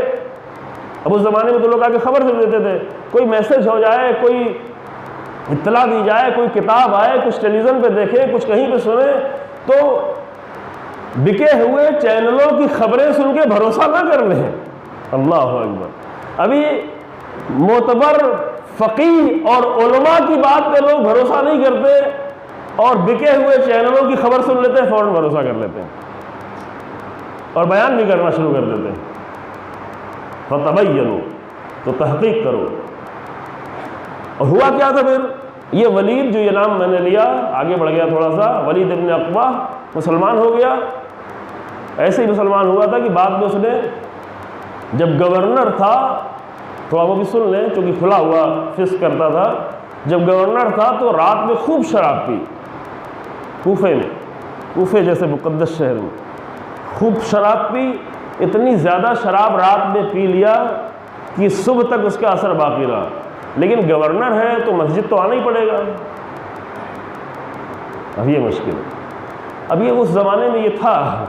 اب اس زمانے میں تو لوگ آ کے خبر سے دیتے تھے. کوئی میسج ہو جائے، کوئی اطلاع دی جائے، کوئی کتاب آئے، کچھ ٹیلی ویژن پہ دیکھیں، کچھ کہیں پہ سنیں، تو بکے ہوئے چینلوں کی خبریں سن کے بھروسہ نہ کر لیں. اللہ اکبر. ابھی معتبر فقیہ اور علماء کی بات پہ لوگ بھروسہ نہیں کرتے اور بکے ہوئے چینلوں کی خبر سن لیتے ہیں، فوراً بھروسہ کر لیتے ہیں اور بیان بھی کرنا شروع کر دیتے ہیں. فتبینوا. تو تحقیق کرو۔ اور ہوا کیا تھا پھر؟ یہ ولید جو یہ نام میں نے لیا، آگے بڑھ گیا تھوڑا سا، ولید ابن عقبہ مسلمان ہو گیا۔ ایسے ہی مسلمان ہوا تھا کہ بعد میں اس نے جب گورنر تھا، تھوڑا وہ بھی سن لیں چونکہ کھلا ہوا فسق کرتا تھا، جب گورنر تھا تو رات میں خوب شراب پی، کوفے میں، کوفے جیسے مقدس شہر میں خوب شراب پی، اتنی زیادہ شراب رات میں پی لیا کہ صبح تک اس کا اثر باقی رہا۔ لیکن گورنر ہے تو مسجد تو آنا ہی پڑے گا۔ اب یہ مشکل ہے۔ اب یہ اس زمانے میں یہ تھا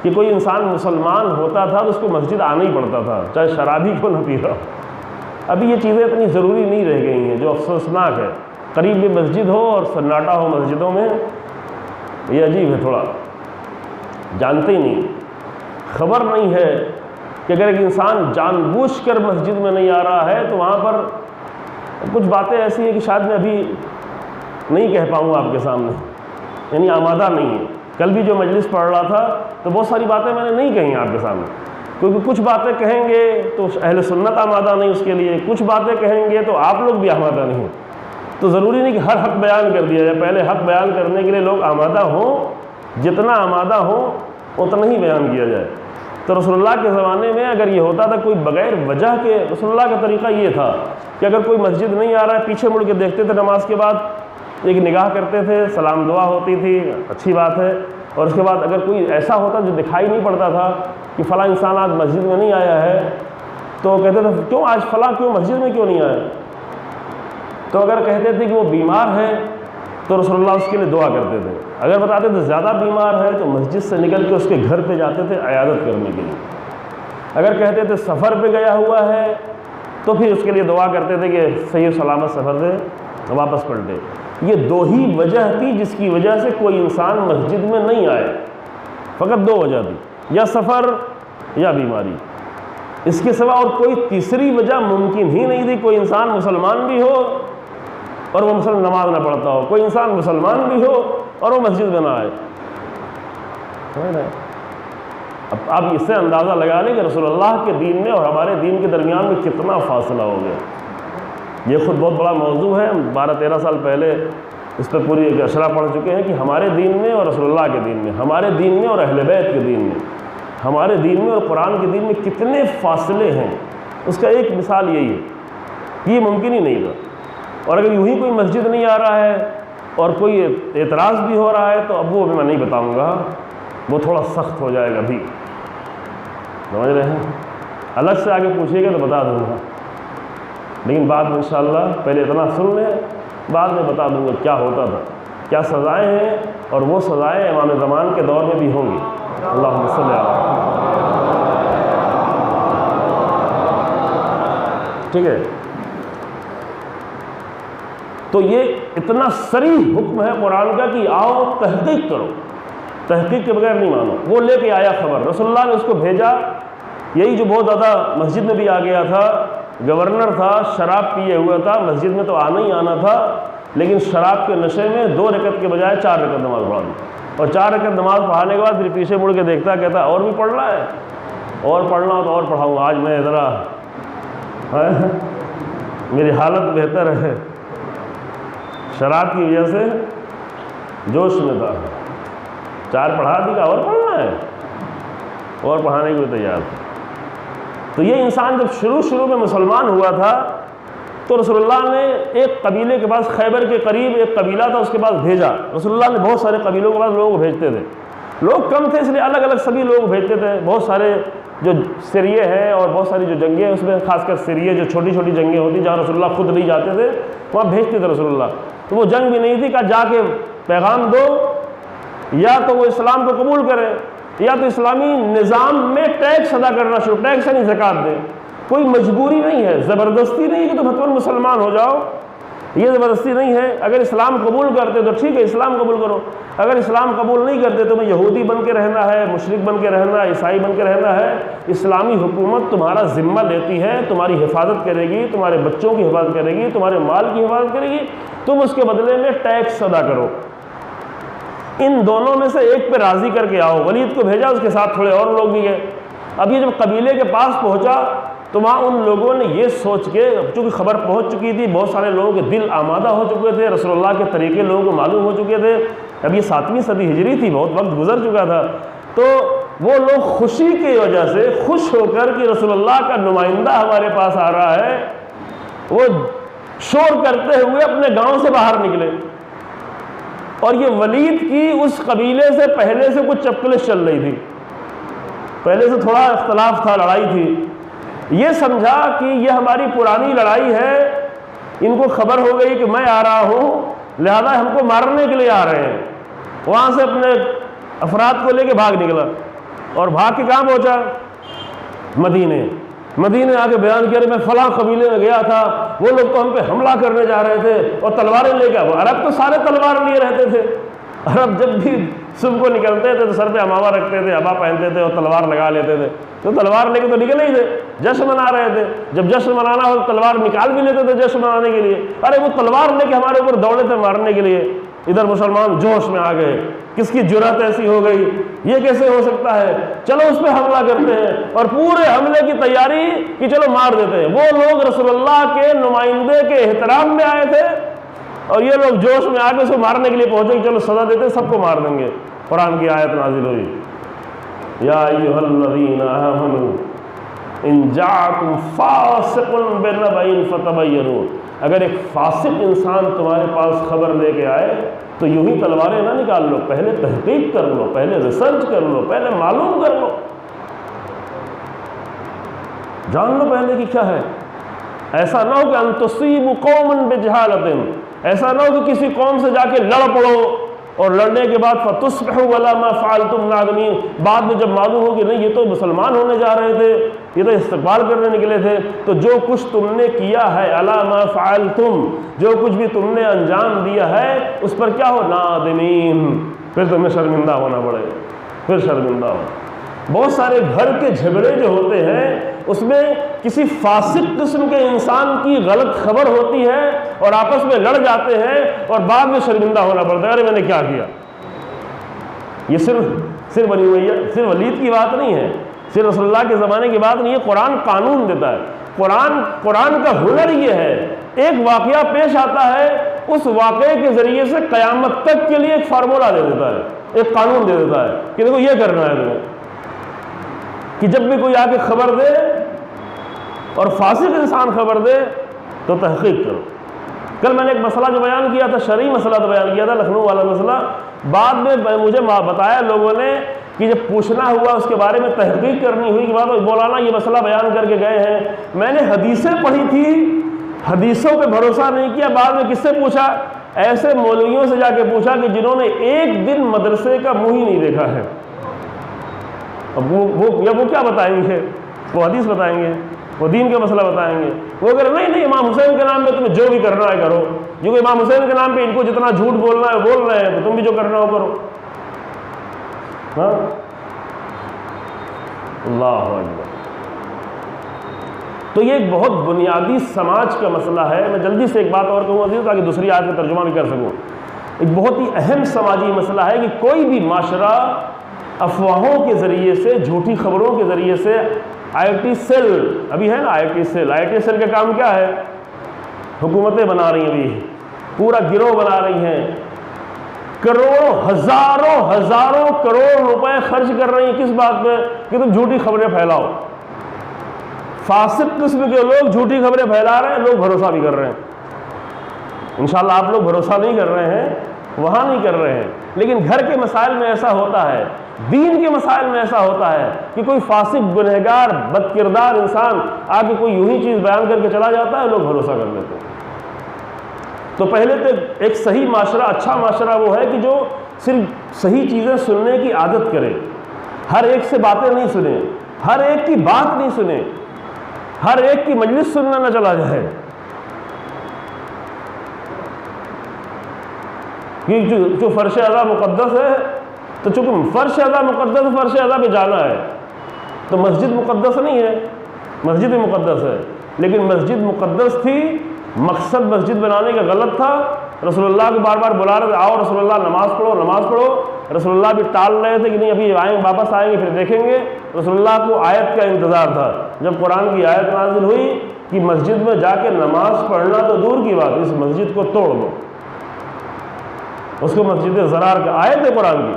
کہ کوئی انسان مسلمان ہوتا تھا تو اس کو مسجد آنا ہی پڑتا تھا، چاہے شرابی کیوں نہ پی رہا۔ ابھی یہ چیزیں اتنی ضروری نہیں رہ گئی ہیں، جو افسوسناک ہے۔ قریب میں مسجد ہو اور سناٹا ہو مسجدوں میں، یہ عجیب ہے، تھوڑا جانتے ہی نہیں، خبر نہیں ہے کہ اگر ایک انسان جان بوجھ کر مسجد میں نہیں آ رہا ہے تو وہاں پر کچھ باتیں ایسی ہیں کہ شاید میں ابھی نہیں کہہ پاؤں گا آپ کے سامنے، یعنی آمادہ نہیں ہے۔ کل بھی جو مجلس پڑھ رہا تھا تو بہت ساری باتیں میں نے نہیں کہیں آپ کے سامنے، کیونکہ کچھ باتیں کہیں گے تو اہل سنت آمادہ نہیں اس کے لیے، کچھ باتیں کہیں گے تو آپ لوگ بھی آمادہ نہیں، تو ضروری نہیں کہ ہر حق بیان کر دیا جائے۔ پہلے حق بیان کرنے کے لیے لوگ آمادہ ہوں، جتنا آمادہ ہوں اتنا ہی بیان کیا جائے۔ تو رسول اللہ کے زمانے میں اگر یہ ہوتا تھا کوئی بغیر وجہ کے، رسول اللہ کا طریقہ یہ تھا کہ اگر کوئی مسجد نہیں آ رہا ہے پیچھے مڑ کے دیکھتے تھے، نماز کے بعد ایک نگاہ کرتے تھے، سلام دعا ہوتی تھی، اچھی بات ہے، اور اس کے بعد اگر کوئی ایسا ہوتا جو دکھائی نہیں پڑتا تھا کہ فلاں انسان آج مسجد میں نہیں آیا ہے، تو کہتے تھے کیوں آج فلاں کیوں مسجد میں کیوں نہیں آیا؟ تو اگر کہتے تھے کہ وہ بیمار ہے تو رسول اللہ اس کے لیے دعا کرتے تھے۔ اگر بتاتے تھے زیادہ بیمار ہے تو مسجد سے نکل کے اس کے گھر پہ جاتے تھے عیادت کرنے کے لیے۔ اگر کہتے تھے سفر پہ گیا ہوا ہے تو پھر اس کے لیے دعا کرتے تھے کہ صحیح و سلامت سفر سے واپس پلٹے۔ یہ دو ہی وجہ تھی جس کی وجہ سے کوئی انسان مسجد میں نہیں آئے، فقط دو وجہ تھی، یا سفر یا بیماری۔ اس کے سوا اور کوئی تیسری وجہ ممکن ہی نہیں تھی۔ کوئی انسان مسلمان بھی ہو اور وہ نماز نہ پڑھتا ہو، کوئی انسان مسلمان بھی ہو اور وہ مسجد میں نہ آئے۔ اب آپ اس سے اندازہ لگا لیں کہ رسول اللہ کے دین میں اور ہمارے دین کے درمیان میں کتنا فاصلہ ہو گیا۔ یہ خود بہت بڑا موضوع ہے، 12-13 سال پہلے اس پہ پوری ایک اشرح پڑھ چکے ہیں کہ ہمارے دین میں اور رسول اللہ کے دین میں، ہمارے دین میں اور اہل بیت کے دین میں، ہمارے دین میں اور قرآن کے دین میں کتنے فاصلے ہیں۔ اس کا ایک مثال یہی ہے کہ یہ ممکن ہی نہیں تھا، اور اگر یوں ہی کوئی مسجد نہیں آ رہا ہے اور کوئی اعتراض بھی ہو رہا ہے تو اب وہ بھی میں نہیں بتاؤں گا، وہ تھوڑا سخت ہو جائے گا بھی، سمجھ رہے ہیں؟ الگ سے آگے پوچھیے گا تو بتا دوں گا، لیکن بعد میں انشاءاللہ پہلے اتنا سن لیں، بعد میں بتا دوں گا کیا ہوتا تھا، کیا سزائیں ہیں، اور وہ سزائیں امام زمان کے دور میں بھی ہوں گی۔ اللہم صلی علی ٹھیک ہے۔ تو یہ اتنا صریح حکم ہے قرآن کا کہ آؤ تحقیق کرو، تحقیق کے بغیر نہیں مانو۔ وہ لے کے آیا خبر، رسول اللہ نے اس کو بھیجا، یہی جو بہت زیادہ مسجد میں بھی آ گیا تھا، گورنر تھا، شراب پیے ہوا تھا، مسجد میں تو آنا ہی آنا تھا، لیکن شراب کے نشے میں 2 رکعت کے بجائے 4 رکعت نماز پڑھا دی، اور 4 رکعت نماز پڑھانے کے بعد پھر پیچھے مڑ کے دیکھتا، کہتا اور بھی پڑھنا ہے، اور پڑھنا ہو تو اور پڑھاؤں گا، آج میں ذرا میری حالت بہتر ہے، شراب کی وجہ سے جوش میں تھا، 4 پڑھا دی، اور پڑھنا ہے، اور پڑھانے کے لیے تیار تھا۔ تو یہ انسان جب شروع میں مسلمان ہوا تھا تو رسول اللہ نے ایک قبیلے کے پاس، خیبر کے قریب ایک قبیلہ تھا، اس کے پاس بھیجا۔ رسول اللہ نے بہت سارے قبیلوں کے پاس لوگوں کو بھیجتے تھے، لوگ کم تھے اس لیے الگ الگ سبھی لوگ بھیجتے تھے۔ بہت سارے جو سریے ہیں اور بہت ساری جو جنگیں ہیں، اس میں خاص کر سریے جو چھوٹی چھوٹی جنگیں ہوتی جہاں رسول اللہ خود نہیں جاتے تھے وہاں بھیجتے تھے رسول اللہ۔ تو وہ جنگ بھی نہیں تھی کہ جا کے پیغام دو، یا تو وہ اسلام کو قبول کرے یا تو اسلامی نظام میں ٹیکس ادا کرنا شروع، ٹیکس یعنی زکوٰۃ دیں۔ کوئی مجبوری نہیں ہے، زبردستی نہیں ہے کہ تم حتماً مسلمان ہو جاؤ، یہ زبردستی نہیں ہے۔ اگر اسلام قبول کرتے تو ٹھیک ہے، اسلام قبول کرو، اگر اسلام قبول نہیں کرتے تمہیں یہودی بن کے رہنا ہے، مشرک بن کے رہنا ہے، عیسائی بن کے رہنا ہے، اسلامی حکومت تمہارا ذمہ لیتی ہے، تمہاری حفاظت کرے گی، تمہارے بچوں کی حفاظت کرے گی، تمہارے مال کی حفاظت کرے گی، تم اس کے بدلے میں ٹیکس ادا کرو۔ ان دونوں میں سے ایک پہ راضی کر کے آؤ۔ ولید کو بھیجا، اس کے ساتھ تھوڑے اور لوگ بھی گئے۔ اب یہ جب قبیلے کے پاس پہنچا تو وہاں ان لوگوں نے یہ سوچ کے، چونکہ خبر پہنچ چکی تھی، بہت سارے لوگوں کے دل آمادہ ہو چکے تھے، رسول اللہ کے طریقے لوگوں کو معلوم ہو چکے تھے، اب یہ 7ویں صدی ہجری تھی، بہت وقت گزر چکا تھا، تو وہ لوگ خوشی کی وجہ سے خوش ہو کر کہ رسول اللہ کا نمائندہ ہمارے پاس آ رہا ہے، وہ شور کرتے ہوئے اپنے گاؤں سے باہر نکلے. اور یہ ولید کی اس قبیلے سے پہلے سے کچھ چپکلش چل رہی تھی، پہلے سے تھوڑا اختلاف تھا، لڑائی تھی. یہ سمجھا کہ یہ ہماری پرانی لڑائی ہے، ان کو خبر ہو گئی کہ میں آ رہا ہوں، لہذا ہم کو مارنے کے لیے آ رہے ہیں. وہاں سے اپنے افراد کو لے کے بھاگ نکلا، اور بھاگ کے کہاں پہنچا؟ مدینے آ کے بیان کیا، میں فلاں قبیلے میں گیا تھا، وہ لوگ تو ہم پہ حملہ کرنے جا رہے تھے اور تلواریں لے کے. عرب تو سارے تلوار لیے رہتے تھے، عرب جب بھی صبح کو نکلتے تھے تو سر پہ امامہ رکھتے تھے، عبا پہنتے تھے اور تلوار لگا لیتے تھے. تو تلوار لے کے تو نکلے ہی تھے، جشن منا رہے تھے. جب جشن منانا ہو تو تلوار نکال بھی لیتے تھے جشن منانے کے لیے. ارے وہ تلوار لے کے ہمارے اوپر دوڑے تھے مارنے کے لیے. ادھر مسلمان جوش میں آ گئے، کس کی جرأت ایسی ہو گئی، یہ کیسے ہو سکتا ہے، چلو اس پہ حملہ کرتے ہیں، اور پورے حملے کی تیاری کہ چلو مار دیتے ہیں. وہ لوگ رسول اللہ کے نمائندے کے احترام میں آئے تھے، اور یہ لوگ جوش میں آ کے اس کو مارنے کے لیے پہنچے کہ چلو سزا دیتے، سب کو مار دیں گے. قرآن کی آیت نازل ہوئی، یا ایھا الذین آمنوا ان جاءکم فاسق بنبأ فتبینوا. اگر ایک فاسق انسان تمہارے پاس خبر لے کے آئے تو یوں ہی تلواریں نہ نکال لو، پہلے تحقیق کر لو، پہلے ریسرچ کر لو، پہلے معلوم کر لو، جان لو پہلے کہ کیا ہے. ایسا نہ ہو کہ ان تصیبوا قوما بجہالۃ، ایسا نہ ہو کہ کسی قوم سے جا کے لڑ پڑو اور لڑنے کے بعد فتصبحوا علی ما فعلتم نادمین، بعد میں جب معلوم ہو کہ نہیں یہ تو مسلمان ہونے جا رہے تھے، یہ تو استقبال کرنے نکلے تھے، تو جو کچھ تم نے کیا ہے علی ما فعلتم، جو کچھ بھی تم نے انجام دیا ہے اس پر کیا ہو؟ نادمین، پھر تمہیں شرمندہ ہونا پڑے، پھر شرمندہ ہو. بہت سارے گھر کے جھگڑے جو ہوتے ہیں اس میں کسی فاسق قسم کے انسان کی غلط خبر ہوتی ہے اور آپس میں لڑ جاتے ہیں اور بعد میں شرمندہ ہونا پڑتا ہے، ارے میں نے کیا کیا. یہ صرف ولید کی بات نہیں ہے، صرف رسول اللہ کے زمانے کی بات نہیں ہے. قرآن قانون دیتا ہے، قرآن کا ہنر یہ ہے، ایک واقعہ پیش آتا ہے، اس واقعے کے ذریعے سے قیامت تک کے لیے ایک فارمولہ دے دیتا ہے، ایک قانون دے دیتا ہے کہ دیکھو یہ کرنا ہے تمہیں، کہ جب بھی کوئی آ کے خبر دے اور فاسق انسان خبر دے تو تحقیق کرو. کل میں نے ایک مسئلہ جو بیان کیا تھا، شرعی مسئلہ تو بیان کیا تھا، لکھنؤ والا مسئلہ، بعد میں مجھے بتایا لوگوں نے کہ جب پوچھنا ہوا اس کے بارے میں تحقیق کرنی ہوئی کہ بعد مولانا یہ مسئلہ بیان کر کے گئے ہیں، میں نے حدیثیں پڑھی تھی، حدیثوں پہ بھروسہ نہیں کیا، بعد میں کس سے پوچھا؟ ایسے مولویوں سے جا کے پوچھا کہ جنہوں نے ایک دن مدرسے کا منہ ہی نہیں دیکھا ہے. اب وہ کیا بتائیں گے؟ وہ حدیث بتائیں گے، وہ دین کا مسئلہ بتائیں گے. وہ اگر نہیں امام حسین کے نام پہ تمہیں جو بھی کرنا ہے کرو، کیونکہ امام حسین کے نام پہ ان کو جتنا جھوٹ بولنا ہے بول رہے ہیں، تو تم بھی جو کرنا ہو کرو. ہاں، اللہ اکبر. تو یہ ایک بہت بنیادی سماج کا مسئلہ ہے. میں جلدی سے ایک بات اور کہوں عزیز، تاکہ دوسری آیت کا ترجمہ بھی کر سکوں. ایک بہت ہی اہم سماجی مسئلہ ہے کہ کوئی بھی معاشرہ افواہوں کے ذریعے سے، جھوٹی خبروں کے ذریعے سے، آئی ٹی سیل ابھی ہے نا، آئی ٹی سیل کا کام کیا ہے؟ حکومتیں بنا رہی ہیں، ابھی پورا گروہ بنا رہی ہیں، کروڑوں ہزاروں کروڑ روپے خرچ کر رہی ہیں کس بات پہ؟ کہ تم جھوٹی خبریں پھیلاؤ. فاسق قسم کے لوگ جھوٹی خبریں پھیلا رہے ہیں، لوگ بھروسہ بھی کر رہے ہیں. انشاءاللہ آپ لوگ بھروسہ نہیں کر رہے ہیں، وہاں نہیں کر رہے ہیں، لیکن گھر کے مسائل میں ایسا ہوتا ہے، دین کے مسائل میں ایسا ہوتا ہے کہ کوئی فاسق، گنہگار، بد کردار انسان آ کے کوئی یوں ہی چیز بیان کر کے چلا جاتا ہے، لوگ بھروسہ کر لیتے ہیں. تو پہلے تو ایک صحیح معاشرہ، اچھا معاشرہ وہ ہے کہ جو صرف صحیح چیزیں سننے کی عادت کرے، ہر ایک سے باتیں نہیں سنیں، ہر ایک کی بات نہیں سنیں، ہر ایک کی مجلس سننا نہ چلا جائے. جو فرش ادا مقدس ہے، تو چونکہ فرش ادا مقدس، فرش ادا پہ جانا ہے، تو مسجد مقدس نہیں ہے، مسجد مقدس ہے، لیکن مسجد مقدس تھی، مقصد مسجد بنانے کا غلط تھا. رسول اللہ کو بار بار بلا رہے تھے، آؤ رسول اللہ نماز پڑھو نماز پڑھو. رسول اللہ بھی ٹال رہے تھے کہ نہیں ابھی آئیں، واپس آئیں گے پھر دیکھیں گے. رسول اللہ کو آیت کا انتظار تھا، جب قرآن کی آیت نازل ہوئی کہ مسجد میں جا کے نماز پڑھنا تو دور کی بات، اس مسجد کو توڑ دو، اس کو مسجد ضرار کا آیت ہے قرآن کی،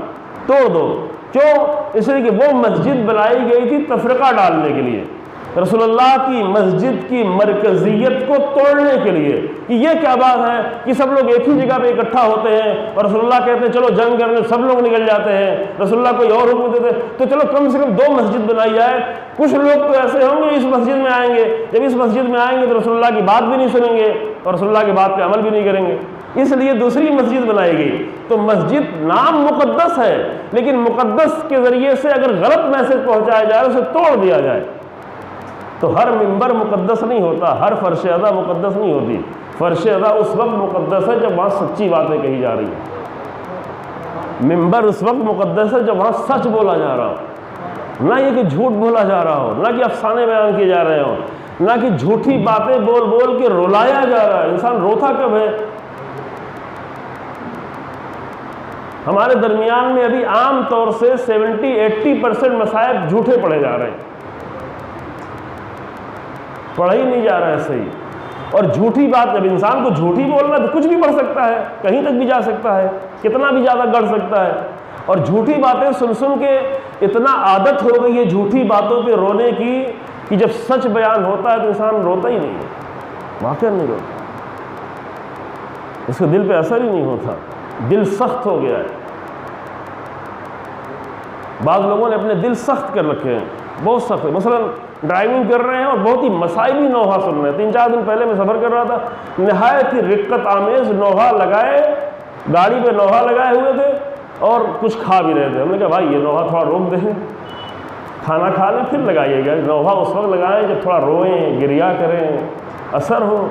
توڑ دو۔ کیوں؟ اس لیے کہ وہ مسجد بنائی گئی تھی تفرقہ ڈالنے کے لیے، رسول اللہ کی مسجد کی مرکزیت کو توڑنے کے لیے، کہ یہ کیا بات ہے کہ سب لوگ ایک ہی جگہ پہ اکٹھا ہوتے ہیں، اور رسول اللہ کہتے ہیں چلو جنگ کرنے، سب لوگ نکل جاتے ہیں، رسول اللہ کوئی اور حکم دیتے تو چلو کم سے کم 2 مسجد بنائی جائے۔ کچھ لوگ تو ایسے ہوں گے اس مسجد میں آئیں گے، جب اس مسجد میں آئیں گے تو رسول اللہ کی بات بھی نہیں سنیں گے اور رسول اللہ کی بات پہ عمل بھی نہیں کریں گے، اس لیے دوسری مسجد بنائی گئی۔ تو مسجد نام مقدس ہے، لیکن مقدس کے ذریعے سے اگر غلط میسج پہنچایا جائے اسے توڑ دیا جائے تو ہر منبر مقدس نہیں ہوتا، ہر فرش ادا مقدس نہیں ہوتی۔ فرش ادا اس وقت مقدس ہے جب وہاں سچی باتیں کہی جا رہی ہیں، منبر اس وقت مقدس ہے جب وہاں سچ بولا جا رہا ہو، نہ یہ کہ جھوٹ بولا جا رہا ہو، نہ کہ افسانے بیان کیے جا رہے ہوں، نہ کہ جھوٹی باتیں بول بول کے رلایا جا رہا ہے۔ انسان روتا کب ہے؟ ہمارے درمیان میں ابھی عام طور سے 70-80% مسائل جھوٹے پڑھے جا رہے ہیں، پڑھا ہی نہیں جا رہا ہے صحیح۔ اور جھوٹی بات، جب انسان کو جھوٹی بولنا تو کچھ بھی پڑھ سکتا ہے، کہیں تک بھی جا سکتا ہے، کتنا بھی زیادہ گڑھ سکتا ہے، اور جھوٹی باتیں سن سن کے اتنا عادت ہو گئی ہے جھوٹی باتوں پہ رونے کی کہ جب سچ بیان ہوتا ہے تو انسان روتا ہی نہیں ہے، واقعہ نہیں روتا، اس کے دل پہ اثر ہی نہیں ہوتا، دل سخت ہو گیا ہے۔ بعض لوگوں نے اپنے دل سخت کر رکھے ہیں، بہت سخت ہے۔ مثلا ڈرائیونگ کر رہے ہیں اور بہت ہی مصائبی نوحہ سن رہے ہیں۔ 3-4 دن پہلے میں سفر کر رہا تھا، نہایت ہی رقت آمیز نوحہ لگائے، گاڑی پہ نوحہ لگائے ہوئے تھے اور کچھ کھا بھی رہے تھے۔ ہم نے کہا بھائی یہ نوحہ تھوڑا روک دیں، کھانا کھا لیں پھر لگائیے گا۔ نوحہ اس وقت لگائیں جب تھوڑا روئیں، گریا کریں، اثر ہو۔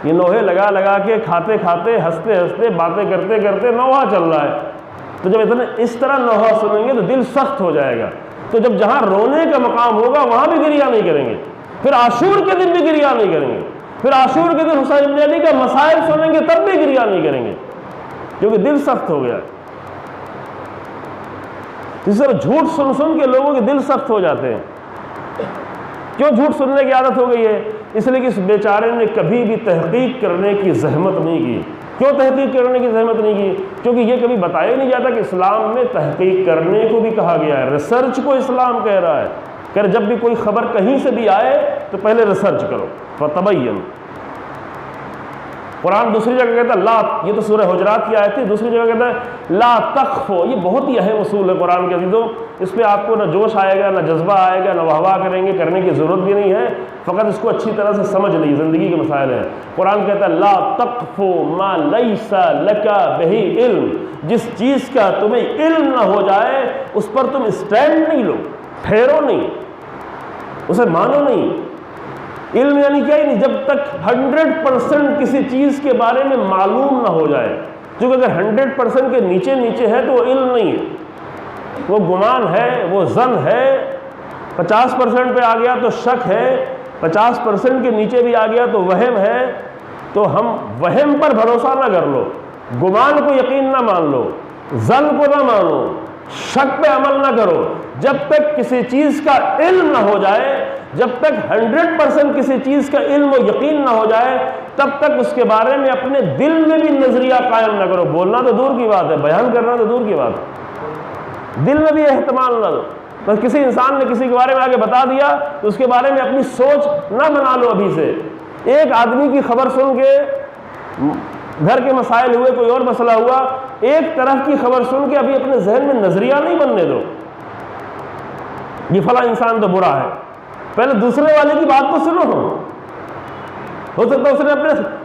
یہ نوحے لگا لگا کے کھاتے کھاتے، ہنستے ہنستے، باتیں کرتے کرتے نوحہ چل رہا ہے، تو جب اتنے اس طرح نوحہ سنیں گے تو دل سخت ہو جائے گا۔ تو جب جہاں رونے کا مقام ہوگا وہاں بھی گریا نہیں کریں گے، پھر عاشور کے دن بھی گریا نہیں کریں گے، پھر عاشور کے دن حسین بن علی کا مسائل سنیں گے تب بھی گریا نہیں کریں گے، کیونکہ دل سخت ہو گیا۔ اس طرح جھوٹ سن سن کے لوگوں کے دل سخت ہو جاتے ہیں۔ کیوں جھوٹ سننے کی عادت ہو گئی ہے؟ اس لیے کہ اس بیچارے نے کبھی بھی تحقیق کرنے کی زحمت نہیں کی۔ کیوں تحقیق کرنے کی زحمت نہیں کی؟ کیونکہ یہ کبھی بتایا نہیں جاتا کہ اسلام میں تحقیق کرنے کو بھی کہا گیا ہے، ریسرچ کو اسلام کہہ رہا ہے کہ جب بھی کوئی خبر کہیں سے بھی آئے تو پہلے ریسرچ کرو، فتبین۔ قرآن دوسری جگہ کہتا ہے لا، یہ تو سورہ حجرات کی آیت تھی، دوسری جگہ کہتا ہے لا تخفو۔ یہ بہت ہی اہم اصول ہے قرآن کے عزیزوں، اس پہ آپ کو نہ جوش آئے گا، نہ جذبہ آئے گا، نہ واہ واہ کریں گے، کرنے کی ضرورت بھی نہیں ہے، فقط اس کو اچھی طرح سے سمجھ لیں، زندگی کے مسائل ہیں۔ قرآن کہتا ہے لا تخفو ما لیس لک بہ علم، جس چیز کا تمہیں علم نہ ہو جائے اس پر تم اسٹینڈ نہیں لو، ٹھہرو نہیں، اسے مانو نہیں۔ علم یعنی کیا ہی نہیں، جب تک 100% کسی چیز کے بارے میں معلوم نہ ہو جائے، کیونکہ اگر 100% کے نیچے نیچے ہے تو وہ علم نہیں ہے، وہ گمان ہے، وہ ظن ہے۔ 50% پہ آ گیا تو شک ہے، 50% کے نیچے بھی آ گیا تو وہم ہے۔ تو ہم وہم پر بھروسہ نہ کر لو، گمان کو یقین نہ مان لو، ظن کو نہ مانو، شک پہ عمل نہ کرو۔ جب تک کسی چیز کا علم نہ ہو جائے، جب تک 100% کسی چیز کا علم و یقین نہ ہو جائے، تب تک اس کے بارے میں اپنے دل میں بھی نظریہ قائم نہ کرو۔ بولنا تو دور کی بات ہے، بیان کرنا تو دور کی بات ہے، دل میں بھی احتمال نہ دو۔ بس کسی انسان نے کسی کے بارے میں آگے بتا دیا تو اس کے بارے میں اپنی سوچ نہ بنا لو ابھی سے۔ ایک آدمی کی خبر سن کے، گھر کے مسائل ہوئے، کوئی اور مسئلہ ہوا، ایک طرف کی خبر سن کے ابھی اپنے ذہن میں نظریہ نہیں بننے دو یہ فلاں انسان تو برا ہے۔ پہلے دوسرے والے کی بات تو سنو، ہو سکتا ہے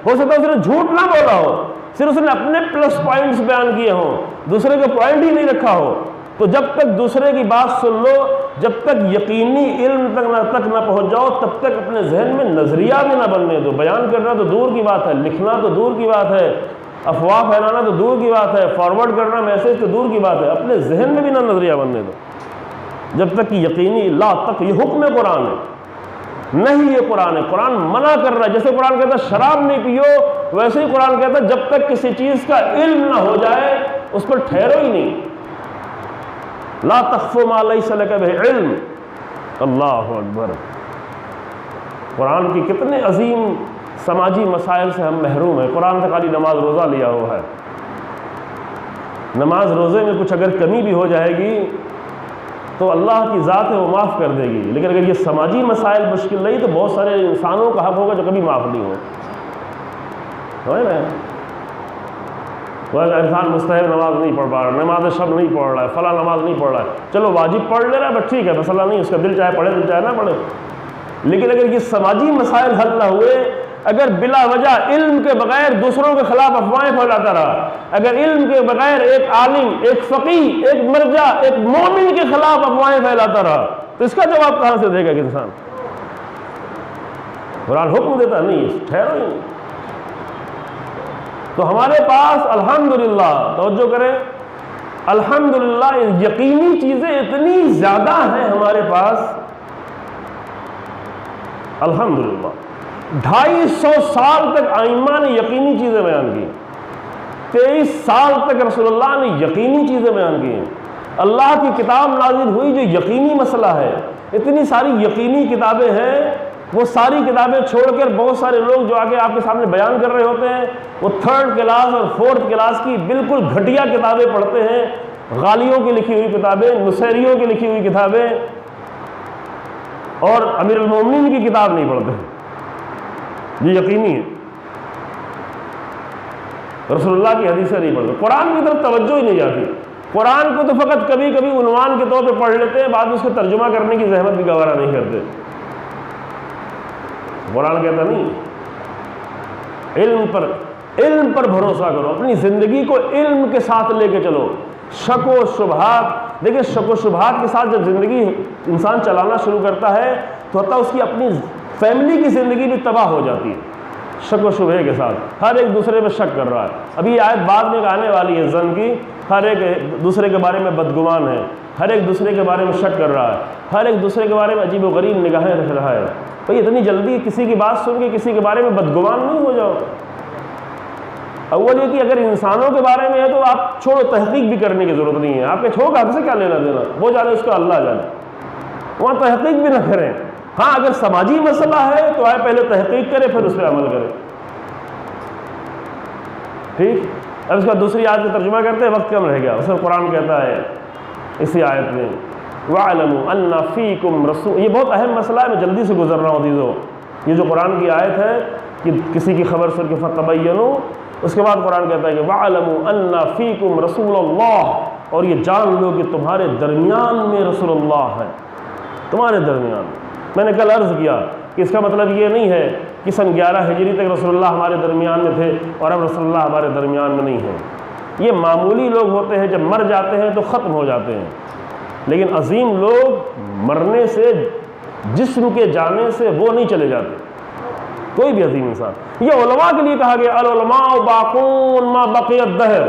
اس نے جھوٹ نہ بولا ہو، صرف اس نے اپنے پلس پوائنٹس بیان کیے ہوں، دوسرے کا پوائنٹ ہی نہیں رکھا ہو۔ تو جب تک دوسرے کی بات سن لو، جب تک یقینی علم تک نہ پہنچ جاؤ، تب تک اپنے ذہن میں نظریہ بھی نہ بننے دو۔ بیان کرنا تو دور کی بات ہے، لکھنا تو دور کی بات ہے، افواہ پھیلانا تو دور کی بات ہے، فارورڈ کرنا میسج تو دور کی بات ہے، اپنے ذہن میں بھی نہ نظریہ بننے دو جب تک کہ یقینی لا تک۔ یہ حکم قرآن ہے، نہیں یہ قرآن ہے، قرآن منع کر رہا ہے۔ جیسے قرآن کہتا ہے شراب نہیں پیو، ویسے ہی قرآن کہتا ہے جب تک کسی چیز کا علم نہ ہو جائے اس پر ٹھہرو ہی نہیں۔ لا تخف ما لیس لک بہ علم. اللہ اکبر. قرآن کی کتنے عظیم سماجی مسائل سے ہم محروم ہیں. قرآن سے خالی نماز روزہ لیا ہوا ہے. نماز روزے میں کچھ اگر کمی بھی ہو جائے گی تو اللہ کی ذات ہے وہ معاف کر دے گی، لیکن اگر یہ سماجی مسائل مشکل نہیں تو بہت سارے انسانوں کا حق ہوگا جو کبھی معاف نہیں ہو. وہ انسان مستحب نماز نہیں پڑھ پا رہا، نماز شب نہیں پڑھ رہا ہے، فلاں نماز نہیں پڑھ رہا ہے، چلو واجب پڑھ لے رہا ہے بس ٹھیک ہے، مسئلہ نہیں، اس کا دل چاہے پڑھے دل چاہے نہ پڑھے. لیکن اگر یہ سماجی مسائل حل نہ ہوئے، اگر بلا وجہ علم کے بغیر دوسروں کے خلاف افواہیں پھیلاتا رہا، اگر علم کے بغیر ایک عالم، ایک فقیہ، ایک مرجع، ایک مومن کے خلاف افواہیں پھیلاتا رہا تو اس کا جواب کہاں سے دے گا کہ انسان؟ قرآن حکم دیتا نہیں، ٹھہرو ہی نہیں. تو ہمارے پاس الحمدللہ، توجہ کریں، الحمدللہ یقینی چیزیں اتنی زیادہ ہیں ہمارے پاس. الحمدللہ 250 سال تک ائمہ نے یقینی چیزیں بیان کی، 23 سال تک رسول اللہ نے یقینی چیزیں بیان کی. اللہ کی کتاب نازل ہوئی جو یقینی مسئلہ ہے. اتنی ساری یقینی کتابیں ہیں، وہ ساری کتابیں چھوڑ کر بہت سارے لوگ جو آگے آپ کے سامنے بیان کر رہے ہوتے ہیں وہ 3rd کلاس اور 4th کلاس کی بالکل گھٹیا کتابیں پڑھتے ہیں. غالیوں کی لکھی ہوئی کتابیں، نصیریوں کی لکھی ہوئی کتابیں، اور امیر المومنین کی کتاب نہیں پڑھتے. یہ یقینی ہے. رسول اللہ کی حدیثیں نہیں پڑھتے، قرآن کی طرف توجہ ہی نہیں جاتی. قرآن کو تو فقط کبھی کبھی عنوان کے طور پہ پڑھ لیتے ہیں، بعد میں اس کو ترجمہ کرنے کی زحمت بھی گوارا نہیں کرتے. قرآن کہتا نہیں، علم پر بھروسہ کرو، اپنی زندگی کو علم کے ساتھ لے کے چلو. شک و شبہات، دیکھیں شک و شبہات کے ساتھ جب زندگی انسان چلانا شروع کرتا ہے تو حتیٰ اس کی اپنی فیملی کی زندگی بھی تباہ ہو جاتی ہے. شک و شبہ کے ساتھ ہر ایک دوسرے میں شک کر رہا ہے. ابھی یہ آیت بعد میں آنے والی ہے زن کی. ہر ایک دوسرے کے بارے میں بدگمان ہے، ہر ایک دوسرے کے بارے میں شک کر رہا ہے، ہر ایک دوسرے کے بارے میں عجیب و غریب نگاہیں رکھ رہا ہے. بھئی اتنی جلدی کسی کی بات سن کے کسی کے بارے میں بدگمان نہیں ہو جاؤ. اول یہ کہ اگر انسانوں کے بارے میں ہے تو آپ چھوڑو، تحقیق بھی کرنے کی ضرورت نہیں ہے. آپ کے چھوڑ آپ سے کیا لینا دینا، وہ جانے اس کا اللہ جانے، وہاں تحقیق بھی نہ کریں. ہاں اگر سماجی مسئلہ ہے تو آئے پہلے تحقیق کرے پھر اس پہ عمل کرے. ٹھیک. اب اس کا دوسری آیت کا ترجمہ کرتے ہیں، وقت کم رہ گیا. اس میں قرآن کہتا ہے اسی آیت میں وَاعْلَمُوا أَنَّ فِيكُمْ رَسُولًا. یہ بہت اہم مسئلہ ہے، میں جلدی سے گزر رہا ہوں عزیزو. یہ جو قرآن کی آیت ہے کہ کسی کی خبر سن کے فَتَبَيَّنُوا، اس کے بعد قرآن کہتا ہے کہ وَاعْلَمُوا أَنَّ فِيكُمْ رَسُولَ اللَّهِ، اور یہ جان لو کہ تمہارے درمیان میں رسول اللہ ہے. تمہارے درمیان. میں نے کل عرض کیا کہ اس کا مطلب یہ نہیں ہے کہ سن 11 ہجری تک رسول اللہ ہمارے درمیان میں تھے اور اب رسول اللہ ہمارے درمیان میں نہیں ہیں. یہ معمولی لوگ ہوتے ہیں، جب مر جاتے ہیں تو ختم ہو جاتے ہیں. لیکن عظیم لوگ مرنے سے، جسم کے جانے سے وہ نہیں چلے جاتے. کوئی بھی عظیم انسان. یہ علماء کے لیے کہا گیا العلماء باقون ما بقی الدہر.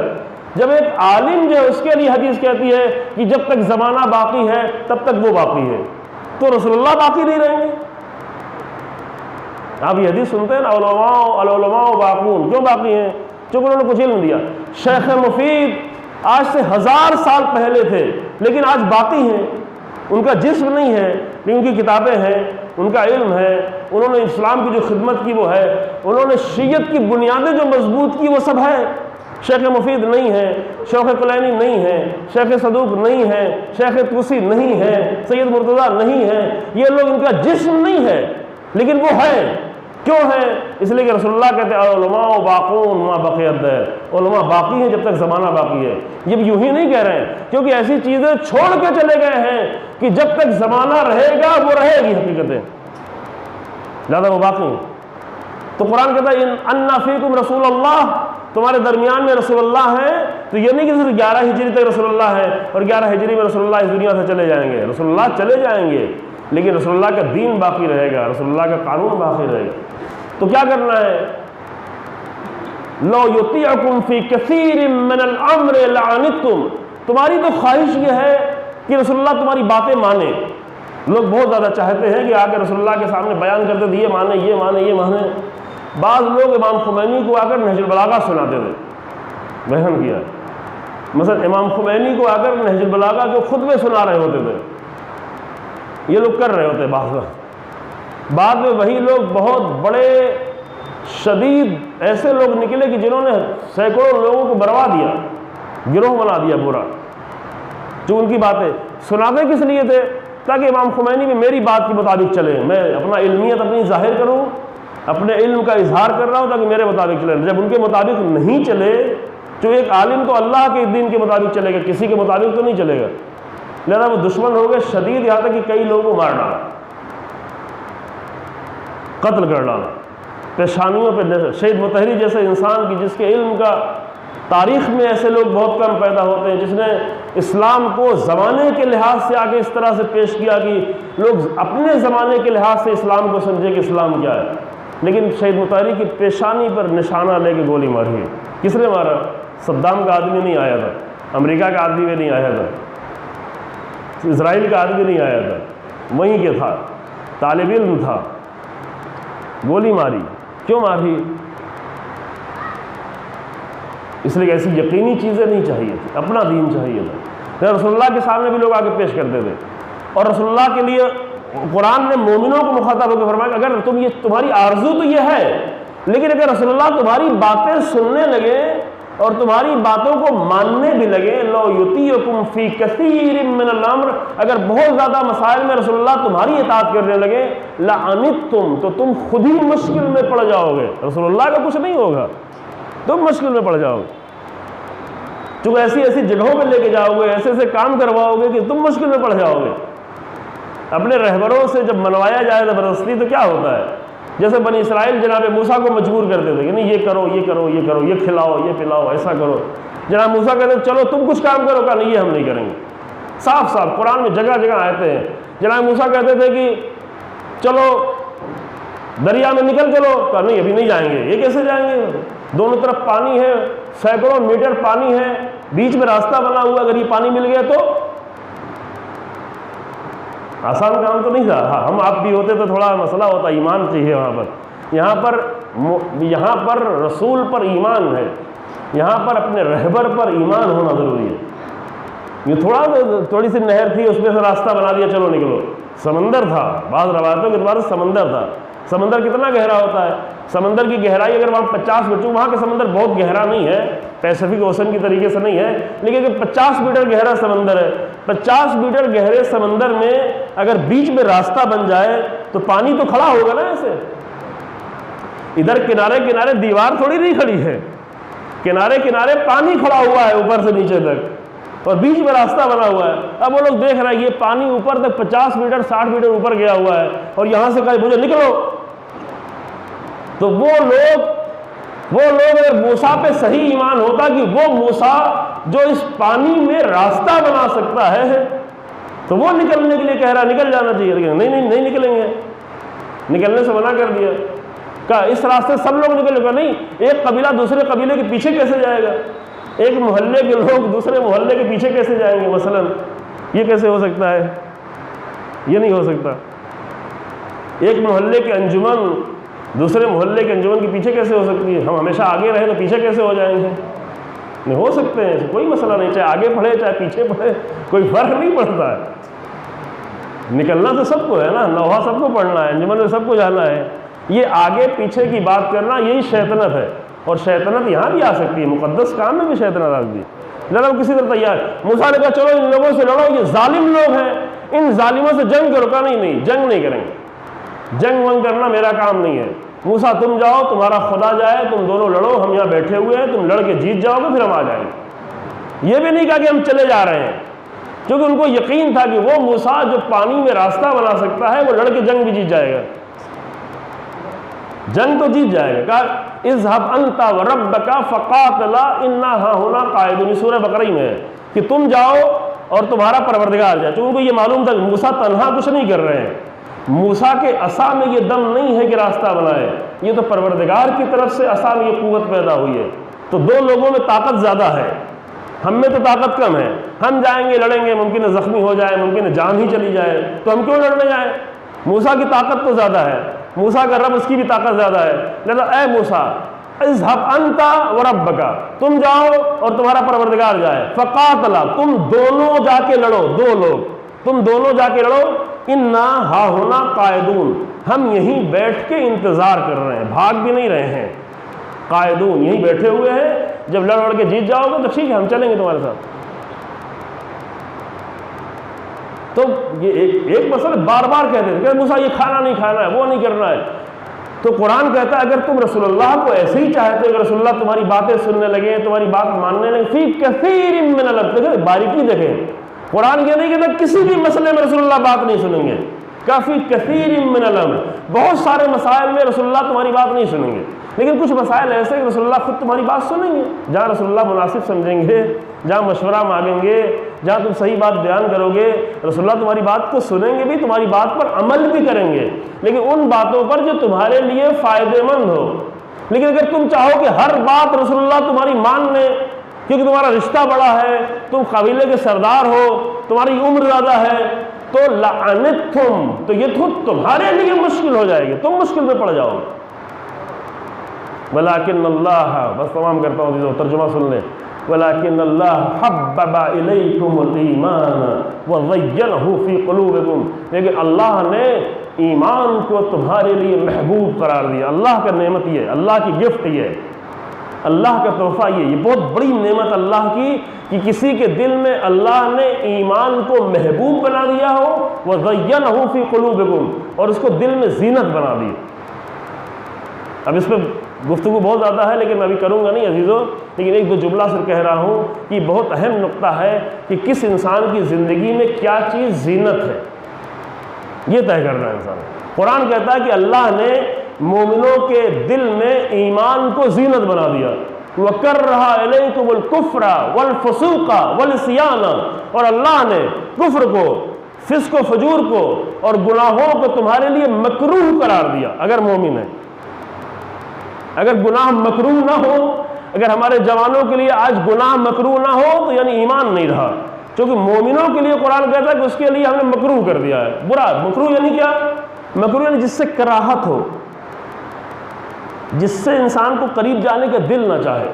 جب ایک عالم جو ہے اس کے لیے حدیث کہتی ہے کہ جب تک زمانہ باقی ہے تب تک وہ باقی ہے، تو رسول اللہ باقی نہیں رہیں گے. آپ یہ حدیث سنتے ہیں نا، العلماء باقون. کیوں باقی ہیں؟ چونکہ انہوں نے کچھ علم دیا. شیخ مفید آج سے 1000 سال پہلے تھے لیکن آج باقی ہیں. ان کا جسم نہیں ہے لیکن ان کی کتابیں ہیں، ان کا علم ہے، انہوں نے اسلام کی جو خدمت کی وہ ہے، انہوں نے شیعت کی بنیادیں جو مضبوط کی وہ سب ہے. شیخ مفید نہیں ہے، شیخ کلینی نہیں ہے، شیخ صدوق نہیں ہے، شیخ طوسی نہیں ہے، سید مرتضیٰ نہیں ہے. یہ لوگ، ان کا جسم نہیں ہے لیکن وہ ہے. کیوں ہے؟ اس لیے کہ رسول اللہ کہتے ہیں علماء باقون ما بقی الدہر. علماء باقی ہیں جب تک زمانہ باقی ہے. یہ یوں ہی نہیں کہہ رہے ہیں کیونکہ ایسی چیزیں چھوڑ کے چلے گئے ہیں کہ جب تک زمانہ رہے گا وہ رہے گی حقیقتیں، زیادہ وہ باقی ہیں. تو قرآن کہتا ہے ان فیکم رسول اللہ، تمہارے درمیان میں رسول اللہ ہیں. تو یہ نہیں کہ صرف 11 ہجری تک رسول اللہ ہے اور 11 ہجری میں رسول اللہ اس دنیا سے چلے جائیں گے. رسول اللہ چلے جائیں گے لیکن رسول اللہ کا دین باقی رہے گا، رسول اللہ کا قانون باقی رہے گا. تو کیا کرنا ہے؟ لو یطیعکم فی کثیر من الامر لعنتم. تمہاری تو خواہش یہ ہے کہ رسول اللہ تمہاری باتیں مانے. لوگ بہت زیادہ چاہتے ہیں کہ آ کے رسول اللہ کے سامنے بیان کرتے تھے یہ مانے یہ مانے یہ مانے. بعض لوگ امام خمینی کو آ کر نہج البلاغہ سناتے تھے، بیان کیا مثلا امام خمینی کو آ کر نہج البلاغہ کے خطبے سنا رہے ہوتے تھے، یہ لوگ کر رہے ہوتے بعد میں وہی لوگ بہت بڑے شدید ایسے لوگ نکلے کہ جنہوں نے سینکڑوں لوگوں کو بروا دیا، گروہ بنا دیا پورا، جو ان کی باتیں سناتے کس لیے تھے؟ تاکہ امام خمینی بھی میری بات کے مطابق چلے، میں اپنا علمیت اپنی ظاہر کروں، اپنے علم کا اظہار کر رہا ہوں تاکہ میرے مطابق چلے۔ جب ان کے مطابق نہیں چلے، جو ایک عالم تو اللہ کے دین کے مطابق چلے گا، کسی کے مطابق تو نہیں چلے گا، لہذا وہ دشمن ہو گئے شدید، یہاں تک کہ کئی لوگوں کو مار ڈالا، قتل کر ڈالا، پیشانیوں پہ شہید مطہری جیسے انسان کی جس کے علم کا تاریخ میں ایسے لوگ بہت کم پیدا ہوتے ہیں، جس نے اسلام کو زمانے کے لحاظ سے آگے اس طرح سے پیش کیا کہ لوگ اپنے زمانے کے لحاظ سے اسلام کو سمجھے کہ اسلام کیا ہے، لیکن شہید مطہری کی پیشانی پر نشانہ لے کے گولی ماری ہے۔ کس نے مارا؟ صدام کا آدمی نہیں آیا تھا، امریکہ کا آدمی بھی نہیں آیا تھا، اسرائیل کا آدمی نہیں آیا تھا، وہیں کے تھا، طالب علم تھا، گولی ماری۔ کیوں ماری؟ اس لیے ایسی یقینی چیزیں نہیں چاہیے تھی، اپنا دین چاہیے تھا۔ رسول اللہ کے سامنے بھی لوگ آگے پیش کرتے تھے، اور رسول اللہ کے لیے قرآن نے مومنوں کو مخاطب ہو کے فرمایا کہ اگر تمہاری آرزو تو یہ ہے، لیکن اگر رسول اللہ تمہاری باتیں سننے لگے اور تمہاری باتوں کو ماننے بھی لگے، لو یطیعکم فی کثیر من الامر، اگر بہت زیادہ مسائل میں رسول اللہ تمہاری اطاعت کرنے لگے، لعنتم، تو تم خود ہی مشکل میں پڑ جاؤ گے، رسول اللہ کا کچھ نہیں ہوگا، تم مشکل میں پڑ جاؤ گے، چونکہ ایسی ایسی جگہوں پہ لے کے جاؤ گے، ایسے ایسے کام کرواؤ گے کہ تم مشکل میں پڑ جاؤ گے۔ اپنے رہبروں سے جب منوایا جائے زبردستی تو کیا ہوتا ہے؟ جیسے بنی اسرائیل جناب موسیٰ کو مجبور کرتے تھے کہ نہیں یہ کرو یہ کرو یہ کرو، یہ کھلاؤ یہ پلاؤ، ایسا کرو۔ جناب موسیٰ کہتے ہیں چلو تم کچھ کام کرو، کہا نہیں یہ ہم نہیں کریں گے۔ صاف صاف قرآن میں جگہ جگہ آتے ہیں۔ جناب موسیٰ کہتے تھے کہ چلو دریا میں نکل چلو، کہا نہیں ابھی نہیں جائیں گے۔ یہ کیسے جائیں گے؟ دونوں طرف پانی ہے، سینکڑوں میٹر پانی ہے، بیچ میں راستہ بنا ہوا، اگر یہ پانی مل گیا تو آسان کام تو نہیں تھا۔ ہاں ہم آپ بھی ہوتے تو تھوڑا مسئلہ ہوتا، ایمان چاہیے وہاں پر۔ یہاں پر رسول پر ایمان ہے، یہاں پر اپنے رہبر پر ایمان ہونا ضروری ہے۔ یہ تھوڑی سی نہر تھی، اس میں سے راستہ بنا دیا چلو نکلو۔ سمندر تھا، بعض روایتوں کے اعتبار سے سمندر تھا۔ سمندر کتنا گہرا ہوتا ہے؟ سمندر کی گہرائی اگر وہاں 50 میٹر، وہاں کا سمندر بہت گہرا نہیں ہے، پیسفک اوشن کی طریقے سے نہیں ہے، لیکن اگر 50 میٹر گہرا سمندر ہے، 50 میٹر گہرے سمندر میں اگر بیچ میں راستہ بن جائے تو پانی تو کھڑا ہوگا نا ایسے۔ ادھر کنارے کنارے دیوار تھوڑی نہیں کھڑی ہے، کنارے کنارے پانی کھڑا ہوا ہے اوپر سے نیچے تک، اور بیچ میں راستہ بنا ہوا ہے۔ اب وہ لوگ دیکھ رہے ہیں یہ پانی اوپر تک 50 میٹر 60 میٹر اوپر گیا ہوا ہے، اور یہاں سے کہا مجھے نکلو۔ تو وہ لوگ اگر موسیٰ پہ صحیح ایمان ہوتا کہ وہ موسیٰ جو اس پانی میں راستہ بنا سکتا ہے، تو وہ نکلنے کے لیے کہہ رہا نکل جانا چاہیے، لیکن نہیں نکلیں گے، نکلنے سے منع کر دیا۔ کہا اس راستے سب لوگ نکلیں گے، نہیں ایک قبیلہ دوسرے قبیلے کے پیچھے کیسے جائے گا؟ ایک محلے کے لوگ دوسرے محلے کے پیچھے کیسے جائیں گے؟ مثلا یہ کیسے ہو سکتا ہے؟ یہ نہیں ہو سکتا۔ ایک محلے کے انجمن دوسرے محلے کے انجمن کے پیچھے کیسے ہو سکتی ہے؟ ہم ہمیشہ آگے رہیں تو پیچھے کیسے ہو جائیں گے؟ نہیں ہو سکتے ہیں، کوئی مسئلہ نہیں، چاہے آگے پڑھے چاہے پیچھے پڑھے، کوئی فرق نہیں پڑتا ہے۔ نکلنا تو سب کو ہے نا، لوہا سب کو پڑھنا ہے، انجمن میں سب کو جانا ہے۔ یہ آگے پیچھے کی بات کرنا یہی شیطنت ہے، اور شیطنت یہاں بھی آ سکتی ہے، مقدس کام میں بھی شیطنت آ سکتی ہے۔ لڑو کسی طرح تیار۔ موسیٰ نے کہا چلو ان لوگوں سے لڑو، یہ ظالم لوگ ہیں، ان ظالموں سے جنگ کرو۔ کہا نہیں جنگ نہیں کریں گے، جنگ ونگ کرنا میرا کام نہیں ہے۔ موسیٰ تم جاؤ، تمہارا خدا جائے، تم دونوں لڑو، ہم یہاں بیٹھے ہوئے ہیں، تم لڑ کے جیت جاؤ گے پھر ہم آ جائیں گے۔ یہ بھی نہیں کہا کہ ہم چلے جا رہے ہیں، کیونکہ ان کو یقین تھا کہ وہ موسیٰ جو پانی میں راستہ بنا سکتا ہے وہ لڑ کے جنگ بھی جیت جائے گا، جنگ تو جیت جائے گا۔ کہا اذهب انت وربك فقاتلا انا هاهنا قاعدون، سورہ بقرہ میں ہے کہ تم جاؤ اور تمہارا پروردگار جائے۔ چونکہ یہ معلوم تھا کہ موسیٰ تنہا کچھ نہیں کر رہے ہیں، موسیٰ کے عصا میں یہ دم نہیں ہے کہ راستہ بنائے، یہ تو پروردگار کی طرف سے عصا میں یہ قوت پیدا ہوئی ہے۔ تو دو لوگوں میں طاقت زیادہ ہے، ہم میں تو طاقت کم ہے، ہم جائیں گے لڑیں گے، ممکن ہے زخمی ہو جائے، ممکن ہے جان ہی چلی جائے، تو ہم کیوں لڑنے جائیں؟ موسیٰ کی طاقت تو زیادہ ہے، موسیٰ کا رب اس کی بھی طاقت زیادہ ہے۔ لہذا اے موسیٰ اذهب انت وربک، تم جاؤ اور تمہارا پروردگار جائے، فقاتلا، تم دونوں جا کے لڑو، دو لوگ تم دونوں جا کے لڑو، انا ہاہنا قاعدون، ہم یہیں بیٹھ کے انتظار کر رہے ہیں، بھاگ بھی نہیں رہے ہیں، قاعدون یہیں بیٹھے ہوئے ہیں، جب لڑ کے جیت جاؤ گے تو ٹھیک ہے ہم چلیں گے تمہارے ساتھ۔ تو یہ ایک مسئلہ بار بار کہتے ہیں کہ موسیٰ یہ کھانا نہیں کھانا ہے، وہ نہیں کرنا ہے، تو قرآن کہتا ہے اگر تم رسول اللہ کو ایسے ہی چاہتے ہو کہ رسول اللہ تمہاری باتیں سننے لگے، تمہاری بات ماننے لگے، فی کثیر من الامر، باریکی دیکھیں، قرآن یہ نہیں کہتا کسی بھی مسئلے میں رسول اللہ بات نہیں سنیں گے، کافی کثیر من الامر، بہت سارے مسائل میں رسول اللہ تمہاری بات نہیں سنیں گے، لیکن کچھ مسائل ایسے کہ رسول اللہ خود تمہاری بات سنیں گے، جہاں رسول اللہ مناسب سمجھیں گے، جہاں مشورہ مانگیں گے، جہاں تم صحیح بات بیان کرو گے، رسول اللہ تمہاری بات کو سنیں گے بھی، تمہاری بات پر عمل بھی کریں گے، لیکن ان باتوں پر جو تمہارے لیے فائدہ مند ہو۔ لیکن اگر تم چاہو کہ ہر بات رسول اللہ تمہاری مان لیں کیونکہ تمہارا رشتہ بڑا ہے، تم قبیلے کے سردار ہو، تمہاری عمر زیادہ ہے، تو لعنتم، تو یہ خود تمہارے لیے مشکل ہو جائے گی، تم مشکل میں پڑ جاؤ گے۔ ولیکن اللہ، بس تمام کرتا ہوں جو ترجمہ سن لیں، ولیکن اللہ حبب الیکم الایمان وزینہ فی قلوبکم، لیکن اللہ نے ایمان کو تمہارے لیے محبوب قرار دیا۔ اللہ کا نعمت یہ ہے، اللہ کی گفٹ یہ ہے، اللہ کا تحفہ یہ بہت بڑی نعمت اللہ کی کہ کسی کے دل میں اللہ نے ایمان کو محبوب بنا دیا ہو، وزینہ فی قلوبکم، اور اس کو دل میں زینت بنا دی۔ اب اس پہ گفتگو بہت زیادہ ہے لیکن میں ابھی کروں گا نہیں عزیزو، لیکن ایک دو جملہ صرف کہہ رہا ہوں کہ بہت اہم نقطہ ہے کہ کس انسان کی زندگی میں کیا چیز زینت ہے، یہ طے کرنا ہے انسان۔ قرآن کہتا ہے کہ اللہ نے مومنوں کے دل میں ایمان کو زینت بنا دیا، وَكَرَّهَ إِلَيْكُمُ الْكُفْرَ وَالْفُسُوقَ وَالْعِصْيَانَ، اور اللہ نے کفر کو، فسق و فجور کو اور گناہوں کو تمہارے لیے مکروہ قرار دیا۔ اگر مومن ہے، اگر گناہ مکروہ نہ ہو، اگر ہمارے جوانوں کے لیے آج گناہ مکروہ نہ ہو تو یعنی ایمان نہیں رہا، کیونکہ مومنوں کے لیے قرآن کہتا ہے کہ اس کے لیے ہم نے مکروہ کر دیا ہے، برا۔ مکروہ یعنی کیا؟ مکروہ یعنی جس سے کراہت ہو، جس سے انسان کو قریب جانے کا دل نہ چاہے،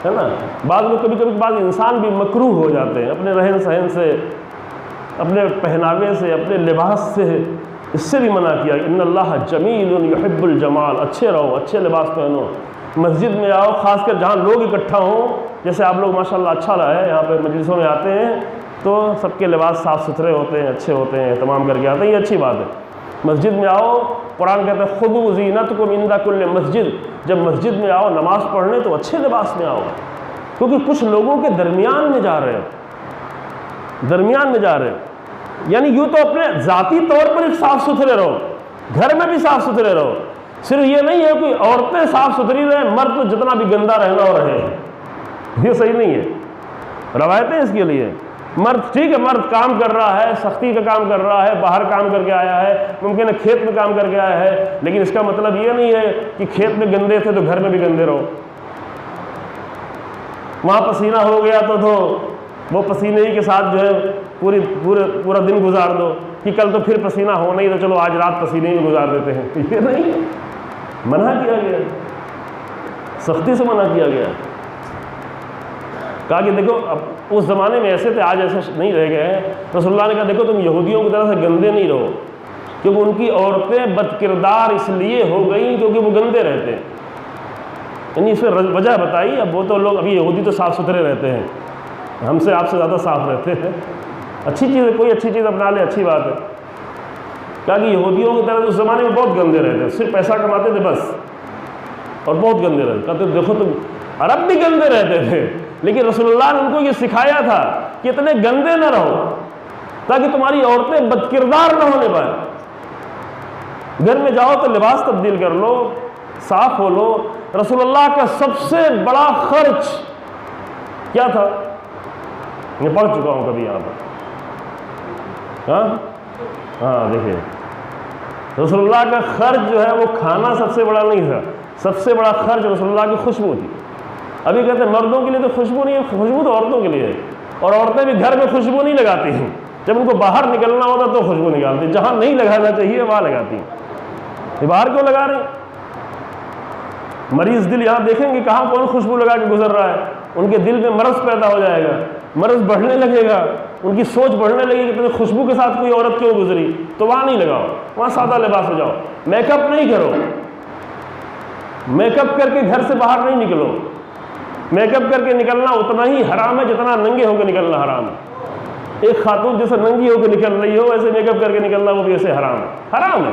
ہے نا۔ بعض لوگ کبھی کبھی بعض انسان بھی مکروہ ہو جاتے ہیں اپنے رہن سہن سے، اپنے پہناوے سے، اپنے لباس سے، اس سے بھی منع کیا، ان اللہ جمیل یحب الجمال، اچھے رہو، اچھے لباس پہنو، مسجد میں آؤ، خاص کر جہاں لوگ اکٹھا ہوں، جیسے آپ لوگ ماشاءاللہ اچھا رہا ہے، یہاں پہ مجلسوں میں آتے ہیں تو سب کے لباس صاف ستھرے ہوتے ہیں، اچھے ہوتے ہیں، اہتمام کر کے آتے ہیں، یہ اچھی بات ہے۔ مسجد میں آؤ، قرآن کہتا ہے خذوا زینتکم عند کل مسجد، جب مسجد میں آؤ نماز پڑھنے تو اچھے لباس میں آؤ، کیونکہ کچھ لوگوں کے درمیان میں جا رہے ہو، درمیان میں جا رہے ہو، یعنی یوں تو اپنے ذاتی طور پر صاف ستھرے رہو، گھر میں بھی صاف ستھرے رہو، صرف یہ نہیں ہے کہ عورتیں صاف ستھری رہیں، مرد تو جتنا بھی گندہ رہنا ہو رہے، یہ صحیح نہیں ہے۔ روایتیں اس کے لیے، مرد ٹھیک ہے، مرد کام کر رہا ہے، سختی کا کام کر رہا ہے، باہر کام کر کے آیا ہے، ممکن ہے کھیت میں کام کر کے آیا ہے، لیکن اس کا مطلب یہ نہیں ہے کہ کھیت میں گندے تھے تو گھر میں بھی گندے رہو، وہاں پسینہ ہو گیا تو وہ پسینے ہی کے ساتھ جو ہے پورا دن گزار دو کہ کل تو پھر پسینہ ہونا ہی، تو چلو آج رات پسینے ہی گزار دیتے ہیں، یہ نہیں، منع کیا گیا، سختی سے منع کیا گیا، کہا کہ دیکھو اب اس زمانے میں ایسے تھے، آج ایسے نہیں رہ گئے ہیں۔ رسول اللہ نے کہا دیکھو تم یہودیوں کی طرح سے گندے نہیں رہو، کیونکہ ان کی عورتیں بد کردار اس لیے ہو گئیں کیونکہ وہ گندے رہتے ہیں، یعنی اس میں وجہ بتائی۔ اب وہ تو لوگ ابھی یہودی تو صاف ستھرے رہتے ہیں، ہم سے آپ سے زیادہ صاف رہتے ہیں، اچھی چیز ہے، کوئی اچھی چیز اپنا لے، اچھی بات ہے۔ کہا کہ یہودیوں کی طرح اس زمانے میں بہت گندے رہتے ہیں، صرف پیسہ کماتے تھے بس، اور بہت گندے رہتے۔ کہتے دیکھو تم عرب بھی گندے رہتے تھے، لیکن رسول اللہ نے ان کو یہ سکھایا تھا کہ اتنے گندے نہ رہو تاکہ تمہاری عورتیں بد کردار نہ ہونے پائیں۔ گھر میں جاؤ تو لباس تبدیل کر لو، صاف ہو لو۔ رسول اللہ کا سب سے بڑا خرچ کیا تھا؟ میں پڑھ چکا ہوں کبھی یہاں پر، ہاں دیکھیے، رسول اللہ کا خرچ جو ہے وہ کھانا سب سے بڑا نہیں تھا، سب سے بڑا خرچ رسول اللہ کی خوشبو تھی۔ ابھی کہتے ہیں مردوں کے لیے تو خوشبو نہیں ہے، خوشبو تو عورتوں کے لیے ہے، اور عورتیں بھی گھر میں خوشبو نہیں لگاتی ہیں، جب ان کو باہر نکلنا ہوتا تو خوشبو نکالتی، جہاں نہیں لگانا چاہیے وہاں لگاتی ہیں۔ یہ باہر کیوں لگا رہے ہیں؟ مریض دل یہاں دیکھیں گے کہاں کون خوشبو لگا کے گزر رہا ہے، ان کے دل میں مرض پیدا ہو جائے گا، مرض بڑھنے لگے گا، ان کی سوچ بڑھنے لگے گی کہ خوشبو کے ساتھ کوئی عورت کیوں گزری، تو وہاں نہیں لگاؤ، وہاں سادہ لباس ہو جاؤ، میک اپ نہیں کرو، میک اپ کر کے گھر سے باہر نہیں نکلو، میک اپ کر کے نکلنا اتنا ہی حرام ہے جتنا ننگے ہو کے نکلنا حرام ہے۔ ایک خاتون جیسے ننگی ہو کے نکل رہی ہو ویسے میک اپ کر کے نکلنا وہ بھی ایسے حرام ہے، حرام ہے۔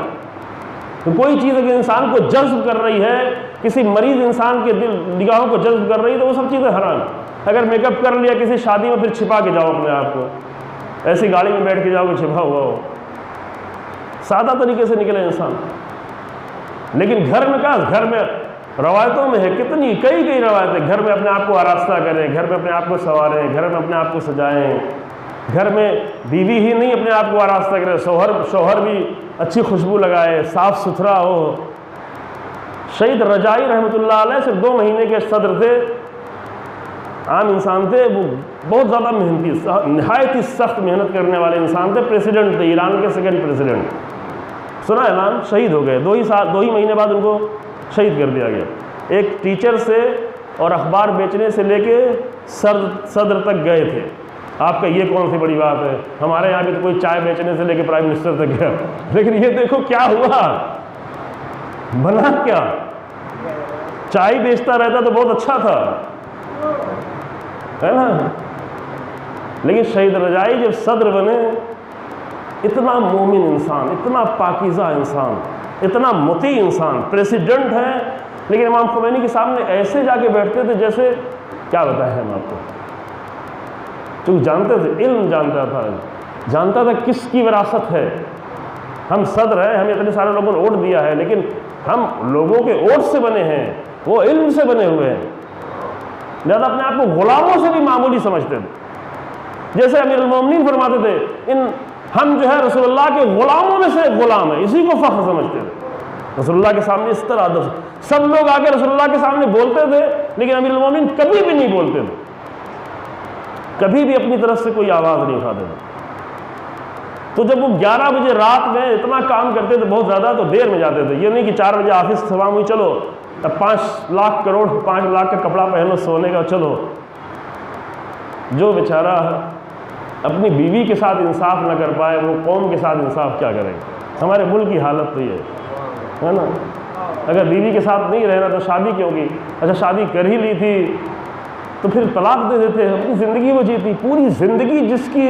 تو کوئی چیز اگر انسان کو جذب کر رہی ہے، کسی مریض انسان کے دل نگاہوں کو جذب کر رہی ہے تو وہ سب چیزیں حرام ہیں۔ اگر میک اپ کر لیا کسی شادی میں پھر چھپا کے جاؤ اپنے آپ کو، ایسی گاڑی میں بیٹھ کے جاؤ کہ چھپا ہوا ہو، سادہ طریقے سے نکلے انسان۔ لیکن گھر میں کہاں، گھر میں روایتوں میں ہے کتنی کئی روایتیں، گھر میں اپنے آپ کو آراستہ کریں، گھر میں اپنے آپ کو سنواریں، گھر میں اپنے آپ کو سجائیں، گھر میں بیوی ہی نہیں اپنے آپ کو آراستہ کرے، شوہر بھی اچھی خوشبو لگائے، صاف ستھرا ہو۔ شہید رجائی رحمۃ اللہ علیہ صرف 2 مہینے کے صدر تھے، عام انسان تھے، وہ بہت زیادہ محنتی، نہایت ہی سخت محنت کرنے والے انسان تھے، پریزیڈنٹ تھے، ایران کے 2nd پریزیڈنٹ۔ سنا ہے نام؟ شہید ہو گئے، 2 ہی مہینے بعد ان کو شہید کر دیا گیا۔ ایک ٹیچر سے اور اخبار بیچنے سے لے کے صدر تک گئے تھے۔ آپ کا یہ کون سی بڑی بات ہے، ہمارے یہاں بھی تو کوئی چائے بیچنے سے لے کے پرائم منسٹر تک گیا، لیکن یہ دیکھو کیا ہوا، بنا کیا؟ چائے بیچتا رہتا تو بہت اچھا تھا، ہے نا؟ لیکن شہید رجائی جب صدر بنے، اتنا مومن انسان، اتنا پاکیزہ انسان، اتنا مطیع انسان، پریزیڈنٹ ہیں، لیکن امام خمینی کے سامنے ایسے جا کے بیٹھتے تھے جیسے کیا بتایا ہم آپ کو، کیونکہ جانتے تھے، علم جانتا تھا کس کی وراثت ہے۔ ہم صدر ہیں، ہمیں اتنے سارے لوگوں نے ووٹ دیا ہے، لیکن ہم لوگوں کے ووٹ سے بنے ہیں، وہ علم سے بنے ہوئے ہیں، لہذا اپنے آپ کو غلاموں سے بھی معمولی سمجھتے تھے۔ جیسے امیر المومنین فرماتے تھے، ہم جو ہے رسول اللہ کے غلاموں میں سے غلام ہیں، اسی کو فخر سمجھتے تھے۔ رسول اللہ کے سامنے اس طرح ادب، سب لوگ آ کے رسول اللہ کے سامنے بولتے تھے، لیکن امیر المومنین کبھی بھی نہیں بولتے تھے، کبھی بھی اپنی طرف سے کوئی آواز نہیں اٹھاتے تھے۔ تو جب وہ 11 بجے رات میں اتنا کام کرتے تھے بہت زیادہ، تو دیر میں جاتے تھے، یہ نہیں کہ 4 بجے آفس تمام ہوئی، چلو اب 5 لاکھ کا کپڑا پہنو سونے کا، چلو۔ جو بیچارہ اپنی بیوی کے ساتھ انصاف نہ کر پائے، وہ قوم کے ساتھ انصاف کیا کرے گا؟ ہمارے ملک کی حالت تو یہ ہے نا۔ اگر بیوی کے ساتھ نہیں رہنا تو شادی کیوں کی؟ اچھا شادی کر ہی لی تھی تو پھر طلاق دے دیتے، اپنی زندگی وہ جیتی، پوری زندگی جس کی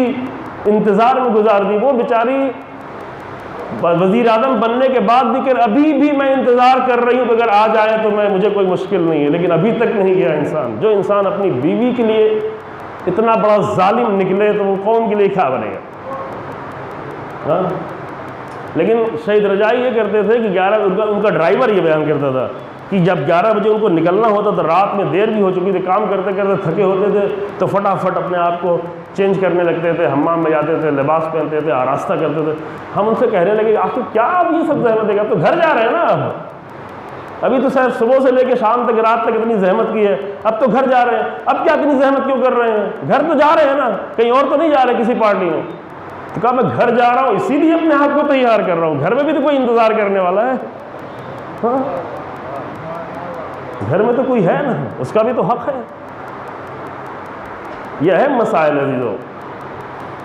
انتظار میں گزار دی، وہ بیچاری وزیر اعظم بننے کے بعد بھی کہ ابھی بھی میں انتظار کر رہی ہوں کہ اگر آ جائے تو مجھے کوئی مشکل نہیں ہے، لیکن ابھی تک نہیں گیا انسان۔ جو انسان اپنی بیوی کے لیے اتنا بڑا ظالم نکلے تو وہ قوم کے لیے کیا بنے گا؟ لیکن شہید رجائی یہ کرتے تھے کہ 11 ان کا ڈرائیور یہ بیان کرتا تھا کہ جب 11 بجے ان کو نکلنا ہوتا تو رات میں دیر بھی ہو چکی تھی، کام کرتے کرتے تھکے ہوتے تھے، تو فٹافٹ اپنے آپ کو چینج کرنے لگتے تھے، حمام میں جاتے تھے، لباس پہنتے تھے، آراستہ کرتے تھے۔ ہم ان سے کہنے لگے آخر کیا آپ یہ سب زحمت ہے؟ اب تو گھر جا رہے ہیں نا، ابھی تو صرف صبح سے لے کے شام تک رات تک اتنی زحمت کی ہے، اب تو گھر جا رہے ہیں، اب کیا اتنی زحمت کیوں کر رہے ہیں؟ گھر تو جا رہے ہیں نا، کہیں اور تو نہیں جا رہے کسی پارٹی میں۔ تو کہا میں گھر جا رہا ہوں اسی لیے اپنے آپ کو تیار کر رہا ہوں، گھر میں بھی تو کوئی انتظار کرنے والا ہے، ہاں گھر میں تو کوئی ہے نا، اس کا بھی تو حق ہے۔ یہ اہم مسائل عزیزو،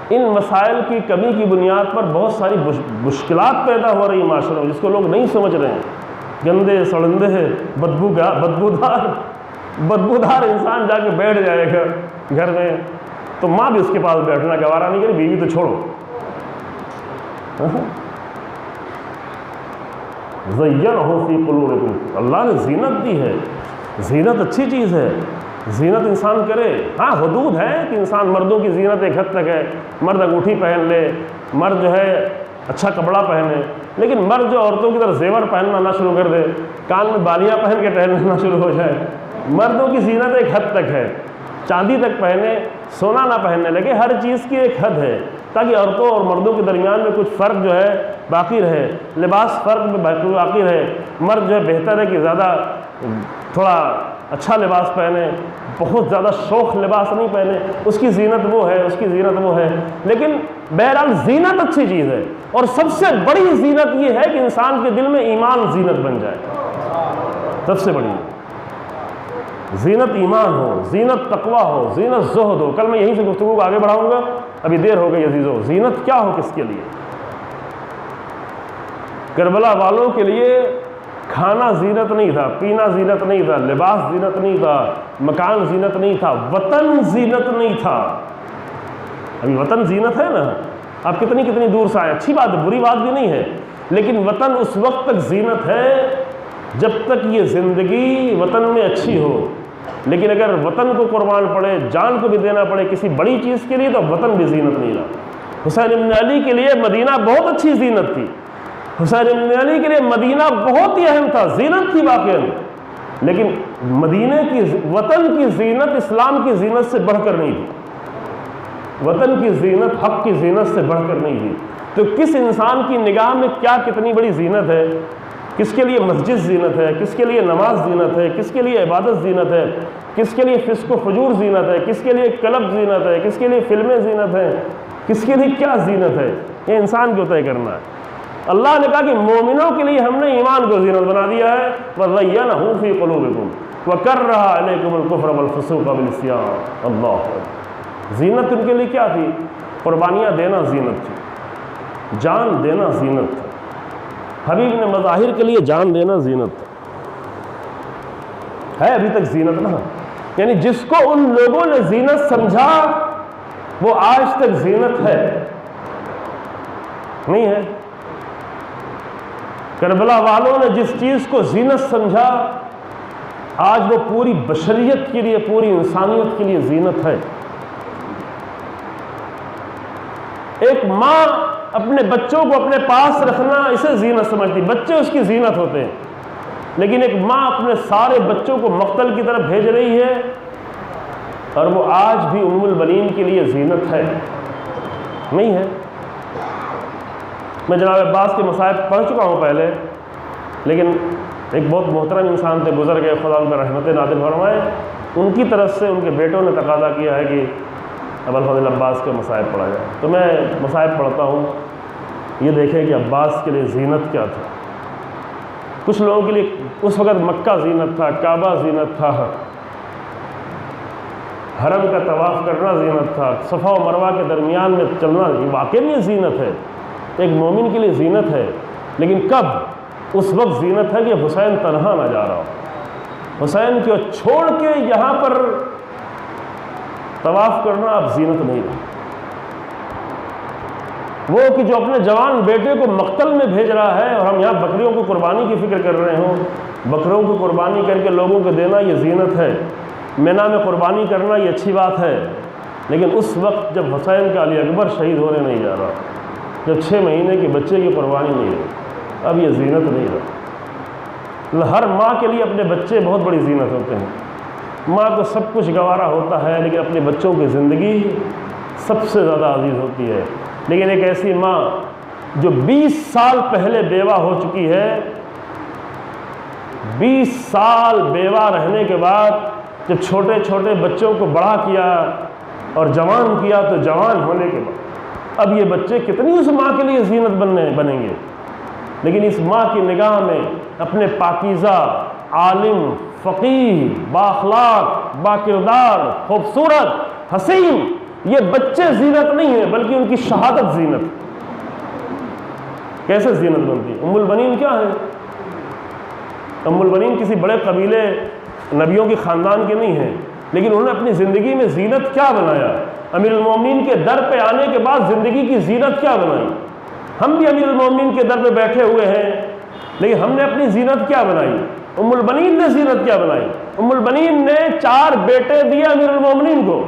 ان مسائل کی کمی کی بنیاد پر بہت ساری مشکلات پیدا ہو رہی ہیں معاشرے میں، جس کو لوگ نہیں سمجھ رہے ہیں۔ گندے سڑندے بدبودار انسان جا کے بیٹھ جائے گا گھر میں، تو ماں بھی اس کے پاس بیٹھنا گوارا نہیں کرے، بیوی تو چھوڑو۔ زینہ فی قلوبکم، اللہ نے زینت دی ہے، زینت اچھی چیز ہے، زینت انسان کرے۔ ہاں حدود ہے کہ انسان، مردوں کی زینت ایک حد تک ہے، مرد انگوٹھی پہن لے، مرد جو ہے اچھا کپڑا پہنے، لیکن مرد جو عورتوں کی طرح زیور پہننا نہ شروع کر دے، کان میں بالیاں پہن کے ٹہلنا نہ شروع ہو جائے۔ مردوں کی زینت ایک حد تک ہے، چاندی تک پہنے، سونا نہ پہننے لگے، ہر چیز کی ایک حد ہے، تاکہ عورتوں اور مردوں کے درمیان میں کچھ فرق جو ہے باقی رہے، لباس فرق میں باقی رہے۔ مرد جو ہے بہتر ہے کہ زیادہ تھوڑا اچھا لباس پہنے، بہت زیادہ شوخ لباس نہیں پہنے، اس کی زینت وہ ہے، اس کی زینت وہ ہے۔ لیکن بہرحال زینت اچھی چیز ہے، اور سب سے بڑی زینت یہ ہے کہ انسان کے دل میں ایمان زینت بن جائے۔ سب سے بڑی ہے۔ زینت ایمان ہو، زینت تقویٰ ہو، زینت زہد ہو۔ کل میں یہیں سے گفتگو کو آگے بڑھاؤں گا، ابھی دیر ہو گئی عزیزو۔ زینت کیا ہو کس کے لیے؟ کربلا والوں کے لیے کھانا زینت نہیں تھا، پینا زینت نہیں تھا، لباس زینت نہیں تھا، مکان زینت نہیں تھا، وطن زینت نہیں تھا۔ ابھی وطن زینت ہے نا، آپ کتنی دور سے آئے، اچھی بات ہے، بری بات بھی نہیں ہے، لیکن وطن اس وقت تک زینت ہے جب تک یہ زندگی وطن میں اچھی ہو۔ لیکن اگر وطن کو قربان پڑے، جان کو بھی دینا پڑے کسی بڑی چیز کے لیے، تو وطن بھی زینت نہیں رہا۔ حسین ابن علی کے لیے مدینہ بہت اچھی زینت تھی، حسین ابن علی کے لیے مدینہ بہت ہی اہم تھا، زینت تھی واقعاً، لیکن مدینہ کی وطن کی زینت اسلام کی زینت سے بڑھ کر نہیں تھی، وطن کی زینت حق کی زینت سے بڑھ کر نہیں تھی۔ تو کس انسان کی نگاہ میں کیا کتنی بڑی زینت ہے، کس کے لیے مسجد زینت ہے، کس کے لیے نماز زینت ہے، کس کے لیے عبادت زینت ہے، کس کے لیے فسق و فجور زینت ہے، کس کے لیے کلب زینت ہے، کس کے لیے فلمیں زینت ہیں، کس کے لیے کیا زینت ہے، یہ انسان کو طے کرنا ہے۔ اللہ نے کہا کہ مومنوں کے لیے ہم نے ایمان کو زینت بنا دیا ہے، وَزَيَّنَهُ فِي قُلُوبِكُمْ وَكَرَّهَ عَلَيْكُمُ الْكُفْرَ وَالْفُسُوقَ وَالْعِصْيَانَ۔ اللہ، زینت ان کے لیے کیا تھی؟ قربانیاں دینا زینت تھی، جان دینا زینت تھی، حبیب نے مظاہر کے لیے جان دینا زینت ہے ابھی تک زینت نہ، یعنی جس کو ان لوگوں نے زینت سمجھا وہ آج تک زینت ہے، نہیں ہے؟ کربلا والوں نے جس چیز کو زینت سمجھا آج وہ پوری بشریت کے لیے، پوری انسانیت کے لیے زینت ہے۔ ایک ماں اپنے بچوں کو اپنے پاس رکھنا اسے زینت سمجھتی، بچے اس کی زینت ہوتے ہیں، لیکن ایک ماں اپنے سارے بچوں کو مقتل کی طرف بھیج رہی ہے اور وہ آج بھی ام البنین کے لیے زینت ہے، نہیں ہے؟ میں جناب عباس کے مصائب پڑھ چکا ہوں پہلے، لیکن ایک بہت محترم انسان تھے، گزر گئے، خدا ان پر رحمت نازل فرمائے، ان کی طرف سے ان کے بیٹوں نے تقاضا کیا ہے کہ ابوالفضل عباس کے مصائب پڑھا جائے، تو میں مصائب پڑھتا ہوں۔ یہ دیکھیں کہ عباس کے لیے زینت کیا تھا۔ کچھ لوگوں کے لیے اس وقت مکہ زینت تھا، کعبہ زینت تھا، حرم کا طواف کرنا زینت تھا، صفا و مروہ کے درمیان میں چلنا واقعی یہ زینت ہے، ایک مومن کے لیے زینت ہے، لیکن کب؟ اس وقت زینت ہے کہ حسین تنہا نہ جا رہا ہو، حسین کو چھوڑ کے یہاں پر طواف کرنا اب زینت نہیں ہے۔ وہ کہ جو اپنے جوان بیٹے کو مقتل میں بھیج رہا ہے اور ہم یہاں بکریوں کو قربانی کی فکر کر رہے ہوں، بکروں کو قربانی کر کے لوگوں کو دینا یہ زینت ہے، مینا میں قربانی کرنا یہ اچھی بات ہے، لیکن اس وقت جب حسین کا علی اکبر شہید ہونے نہیں جا رہا، جب 6 مہینے کے بچے کی قربانی نہیں ہے، اب یہ زینت نہیں رہا۔ ہر ماں کے لیے اپنے بچے بہت بڑی زینت ہوتے ہیں، ماں کو سب کچھ گوارا ہوتا ہے لیکن اپنے بچوں کی زندگی سب سے زیادہ عزیز ہوتی ہے۔ لیکن ایک ایسی ماں جو 20 سال پہلے بیوہ ہو چکی ہے، 20 سال بیوہ رہنے کے بعد جب چھوٹے چھوٹے بچوں کو بڑا کیا اور جوان کیا، تو جوان ہونے کے بعد اب یہ بچے کتنی اس ماں کے لیے زینت بنیں گے، لیکن اس ماں کی نگاہ میں اپنے پاکیزہ، عالم، فقیہ، بااخلاق، باکردار، خوبصورت، حسین یہ بچے زینت نہیں ہیں بلکہ ان کی شہادت زینت۔ کیسے زینت بنتی ہے؟ ام البنین کیا ہے؟ ام البنین کسی بڑے قبیلے نبیوں کے خاندان کے نہیں ہیں، لیکن انہوں نے اپنی زندگی میں زینت کیا بنایا؟ امیر المومنین کے در پہ آنے کے بعد زندگی کی زینت کیا بنائی؟ ہم بھی امیر المومنین کے در پہ بیٹھے ہوئے ہیں، لیکن ہم نے اپنی زینت کیا بنائی؟ ام البنین نے زینت کیا بنائی؟ ام البنین نے 4 بیٹے دیے امیر المومنین کو،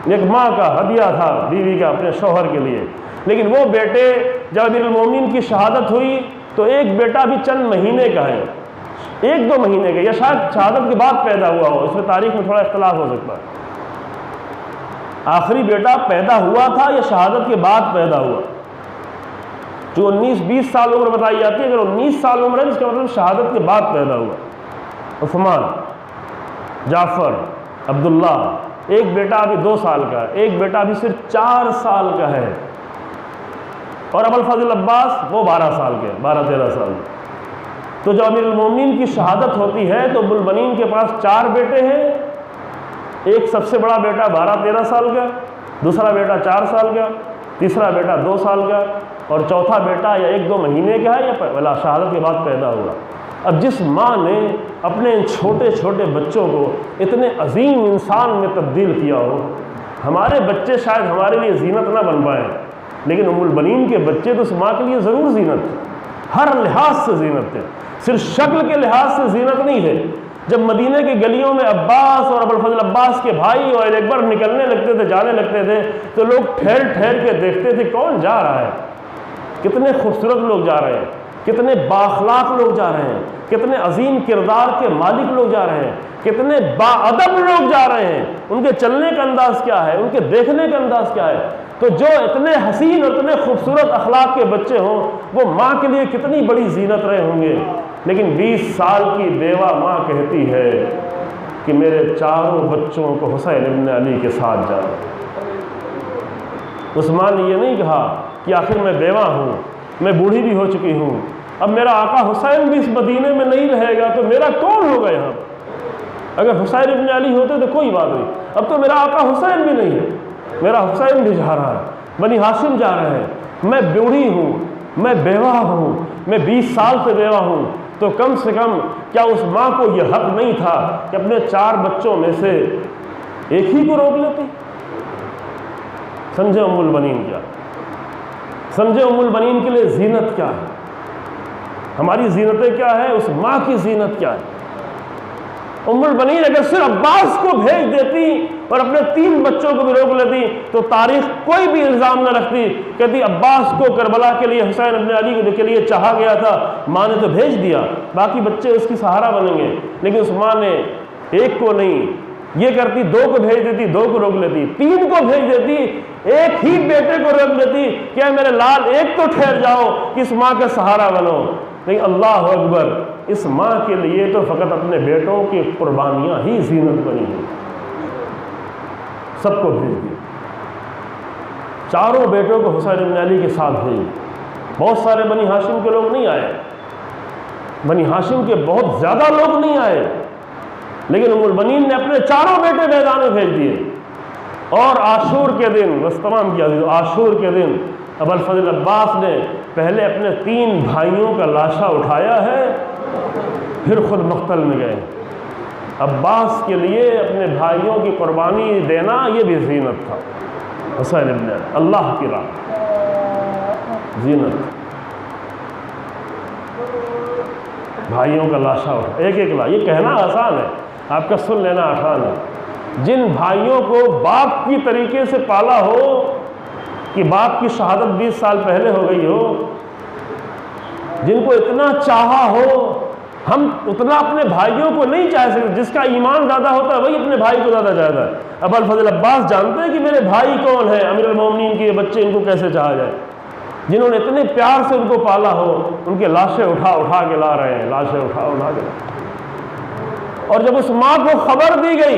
ایک ماں کا ہدیہ تھا بیوی کا اپنے شوہر کے لیے، لیکن وہ بیٹے جب امیر المومنین کی شہادت ہوئی تو ایک بیٹا بھی چند مہینے کا ہے، 1-2 مہینے کا، یا شاید شہادت کے بعد پیدا ہوا ہو، اس میں تاریخ میں تھوڑا اختلاف ہو سکتا ہے، آخری بیٹا پیدا ہوا تھا یا شہادت کے بعد پیدا ہوا، جو 19-20 سال عمر بتائی جاتی ہے، اگر 19 سال عمر ہے اس کا مطلب شہادت کے بعد پیدا ہوا۔ عثمان، جعفر، عبداللہ، ایک بیٹا ابھی 2 سال کا ہے، ایک بیٹا ابھی صرف 4 سال کا ہے، اور ابوالفضل عباس وہ 12 سال کے، 12-13 سال کے۔ تو جو امیر المومنین کی شہادت ہوتی ہے تو ام البنین کے پاس 4 بیٹے ہیں، ایک سب سے بڑا بیٹا 12-13 سال کا، دوسرا بیٹا 4 سال کا، تیسرا بیٹا 2 سال کا، اور چوتھا بیٹا یا 1-2 مہینے کا ہے یا شہادت کے بعد پیدا ہوا۔ اب جس ماں نے اپنے ان چھوٹے چھوٹے بچوں کو اتنے عظیم انسان میں تبدیل کیا ہو، ہمارے بچے شاید ہمارے لیے زینت نہ بن پائیں، لیکن ام البنین کے بچے تو اس ماں کے لیے ضرور زینت تھے، ہر لحاظ سے زینت تھے، صرف شکل کے لحاظ سے زینت نہیں ہے۔ جب مدینہ کی گلیوں میں عباس اور ابوالفضل عباس کے بھائی اور اکبر نکلنے لگتے تھے، جانے لگتے تھے، تو لوگ ٹھہر ٹھہر کے دیکھتے تھے کون جا رہا ہے، کتنے خوبصورت لوگ جا رہے ہیں، کتنے بااخلاق لوگ جا رہے ہیں، کتنے عظیم کردار کے مالک لوگ جا رہے ہیں، کتنے باادب لوگ جا رہے ہیں، ان کے چلنے کا انداز کیا ہے، ان کے دیکھنے کا انداز کیا ہے۔ تو جو اتنے حسین اور اتنے خوبصورت اخلاق کے بچے ہوں وہ ماں کے لیے کتنی بڑی زینت رہے ہوں گے، لیکن 20 سال کی بیوہ ماں کہتی ہے کہ میرے 4 بچوں کو حسین ابن علی کے ساتھ جاؤ۔ اس ماں نے یہ نہیں کہا کہ آخر میں بیوہ ہوں، میں بوڑھی بھی ہو چکی ہوں، اب میرا آقا حسین بھی اس مدینے میں نہیں رہے گا تو میرا کون ہوگا یہاں؟ اگر حسین ابن علی ہوتے تو کوئی بات نہیں، اب تو میرا آقا حسین بھی نہیں ہے، میرا حسین بھی جا رہا ہے، بنی ہاشم جا رہے ہیں، میں بوڑھی ہوں، میں بیوہ ہوں، میں 20 سال سے بیوہ ہوں، تو کم سے کم کیا اس ماں کو یہ حق نہیں تھا کہ اپنے 4 بچوں میں سے ایک ہی کو روک لیتی؟ سمجھے ام البنین کیا، سمجھے ام البنین کے لیے زینت کیا ہے، ہماری زینتیں کیا ہے، اس ماں کی زینت کیا ہے۔ ام البنین اگر صرف عباس کو بھیج دیتی اور اپنے 3 بچوں کو بھی روک لیتی تو تاریخ کوئی بھی الزام نہ رکھتی، کہتی عباس کو کربلا کے لیے، حسین ابن علی کے لیے چاہا گیا تھا، ماں نے تو بھیج دیا، باقی بچے اس کی سہارا بنیں گے، لیکن اس ماں نے ایک کو نہیں، یہ کرتی 2 کو بھیج دیتی، 2 کو روک لیتی، 3 کو بھیج دیتی، ایک ہی بیٹے کو روک دیتی کہ میرے لال ایک تو ٹھہر جاؤ کہ اس ماں کا سہارا بنو۔ لیکن اللہ اکبر، اس ماں کے لیے تو فقط اپنے بیٹوں کی قربانیاں ہی زینت بنی ہیں، سب کو بھیج دیا، 4 بیٹوں کو حسین بن علی کے ساتھ بھیج۔ بہت سارے بنی ہاشم کے لوگ نہیں آئے، بنی ہاشم کے بہت زیادہ لوگ نہیں آئے، لیکن ام البنین نے اپنے 4 بیٹے میدان میں بھیج دیے۔ اور عاشور کے دن، بس تمام کیا، عاشور کے دن ابوالفضل عباس نے پہلے اپنے 3 بھائیوں کا لاشا اٹھایا ہے، پھر خود مقتل میں گئے۔ عباس کے لیے اپنے بھائیوں کی قربانی دینا یہ بھی زینت تھا، حسین ابن علی، اللہ کی راہ زینت، بھائیوں کا لاشا اٹھا، ایک ایک یہ کہنا آسان ہے، آپ کا سن لینا آسان ہے۔ جن بھائیوں کو باپ کی طریقے سے پالا ہو کہ باپ کی شہادت 20 سال پہلے ہو گئی ہو، جن کو اتنا چاہا ہو، ہم اتنا اپنے بھائیوں کو نہیں چاہ سکتے، جس کا ایمان زیادہ ہوتا ہے وہی اپنے بھائی کو زیادہ چاہتا ہے۔ ابوالفضل عباس جانتے ہیں کہ میرے بھائی کون ہیں، امیر المومنین کے یہ بچے، ان کو کیسے چاہا جائے، جنہوں نے اتنے پیار سے ان کو پالا ہو، ان کے لاشیں اٹھا اٹھا کے لا رہے ہیں، لاشیں اٹھا اٹھا کے لا۔ اور جب اس ماں کو خبر دی گئی،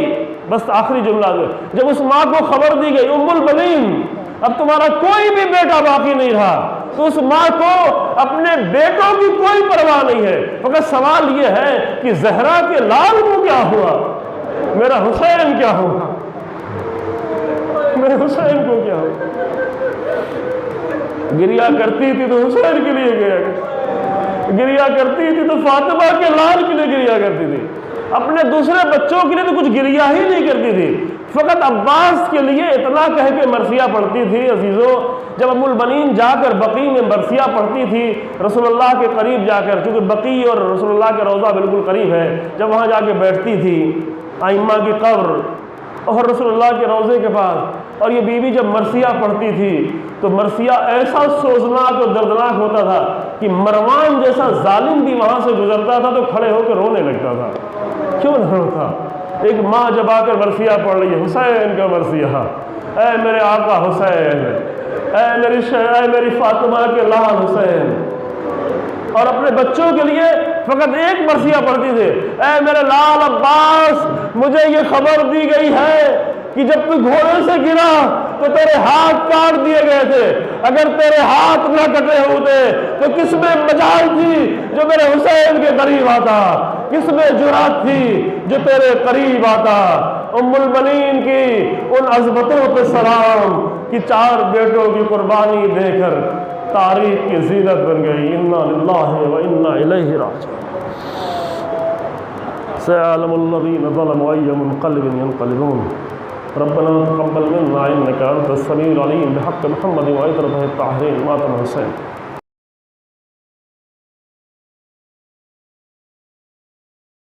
بس آخری جملہ ہے، جب اس ماں کو خبر دی گئی ام البنین اب تمہارا کوئی بھی بیٹا باقی نہیں رہا، تو اس ماں کو اپنے بیٹوں کی کوئی پرواہ نہیں ہے، فقط سوال یہ ہے کہ زہرا کے لال کو کیا ہوا، میرا حسین کیا ہوا، میرے حسین کو کیا ہوا۔ گریا کرتی تھی تو حسین کے لیے گریا کرتی تھی، تو فاطمہ کے لال کے لیے گریا کرتی تھی، اپنے دوسرے بچوں کے لیے تو کچھ گریا ہی نہیں کرتی تھی، فقط عباس کے لیے اتنا کہہ کے مرثیہ پڑھتی تھی۔ عزیزو، جب ام البنین جا کر بقیع میں مرثیہ پڑھتی تھی، رسول اللہ کے قریب جا کر، چونکہ بقیع اور رسول اللہ کے روضہ بالکل قریب ہے، جب وہاں جا کے بیٹھتی تھی ائمہ کی قبر اور رسول اللہ کے روضے کے پاس، اور یہ بیوی جب مرثیہ پڑھتی تھی تو مرثیہ ایسا سوزناک اور دردناک ہوتا تھا کہ مروان جیسا ظالم بھی وہاں سے گزرتا تھا تو کھڑے ہو کے رونے لگتا تھا۔ کیوں نہ روتا؟ ایک ماں جب آ کر مرثیہ پڑھ رہی ہے، حسین کا مرثیہ، اے میرے آقا حسین، اے میری فاطمہ کے لال حسین، اور اپنے بچوں کے لیے فقط ایک مرثیہ پڑھتی تھی، اے میرے لال عباس، مجھے یہ خبر دی گئی ہے کہ جب تو گھوڑے سے گرا تو تیرے ہاتھ کاٹ دیے گئے تھے، اگر تیرے ہاتھ نہ کٹے ہوتے تو کس میں مجال تھی جو میرے حسین کے قریب آتا، کس میں جرات تھی جو تیرے قریب آتا۔ ام المنین کی ان عظمتوں پہ سلام کہ 4 بیٹوں کی قربانی دے کر تاریخ کی زینت بن گئی۔ انا للہ و انا الیہ راجعون۔ سيعلم الذين ظلموا أي منقلب ينقلبون ربنا تقبل منا إنك أنت السميع العليم بحق محمد وعترته الطاهرين ماتم حسين۔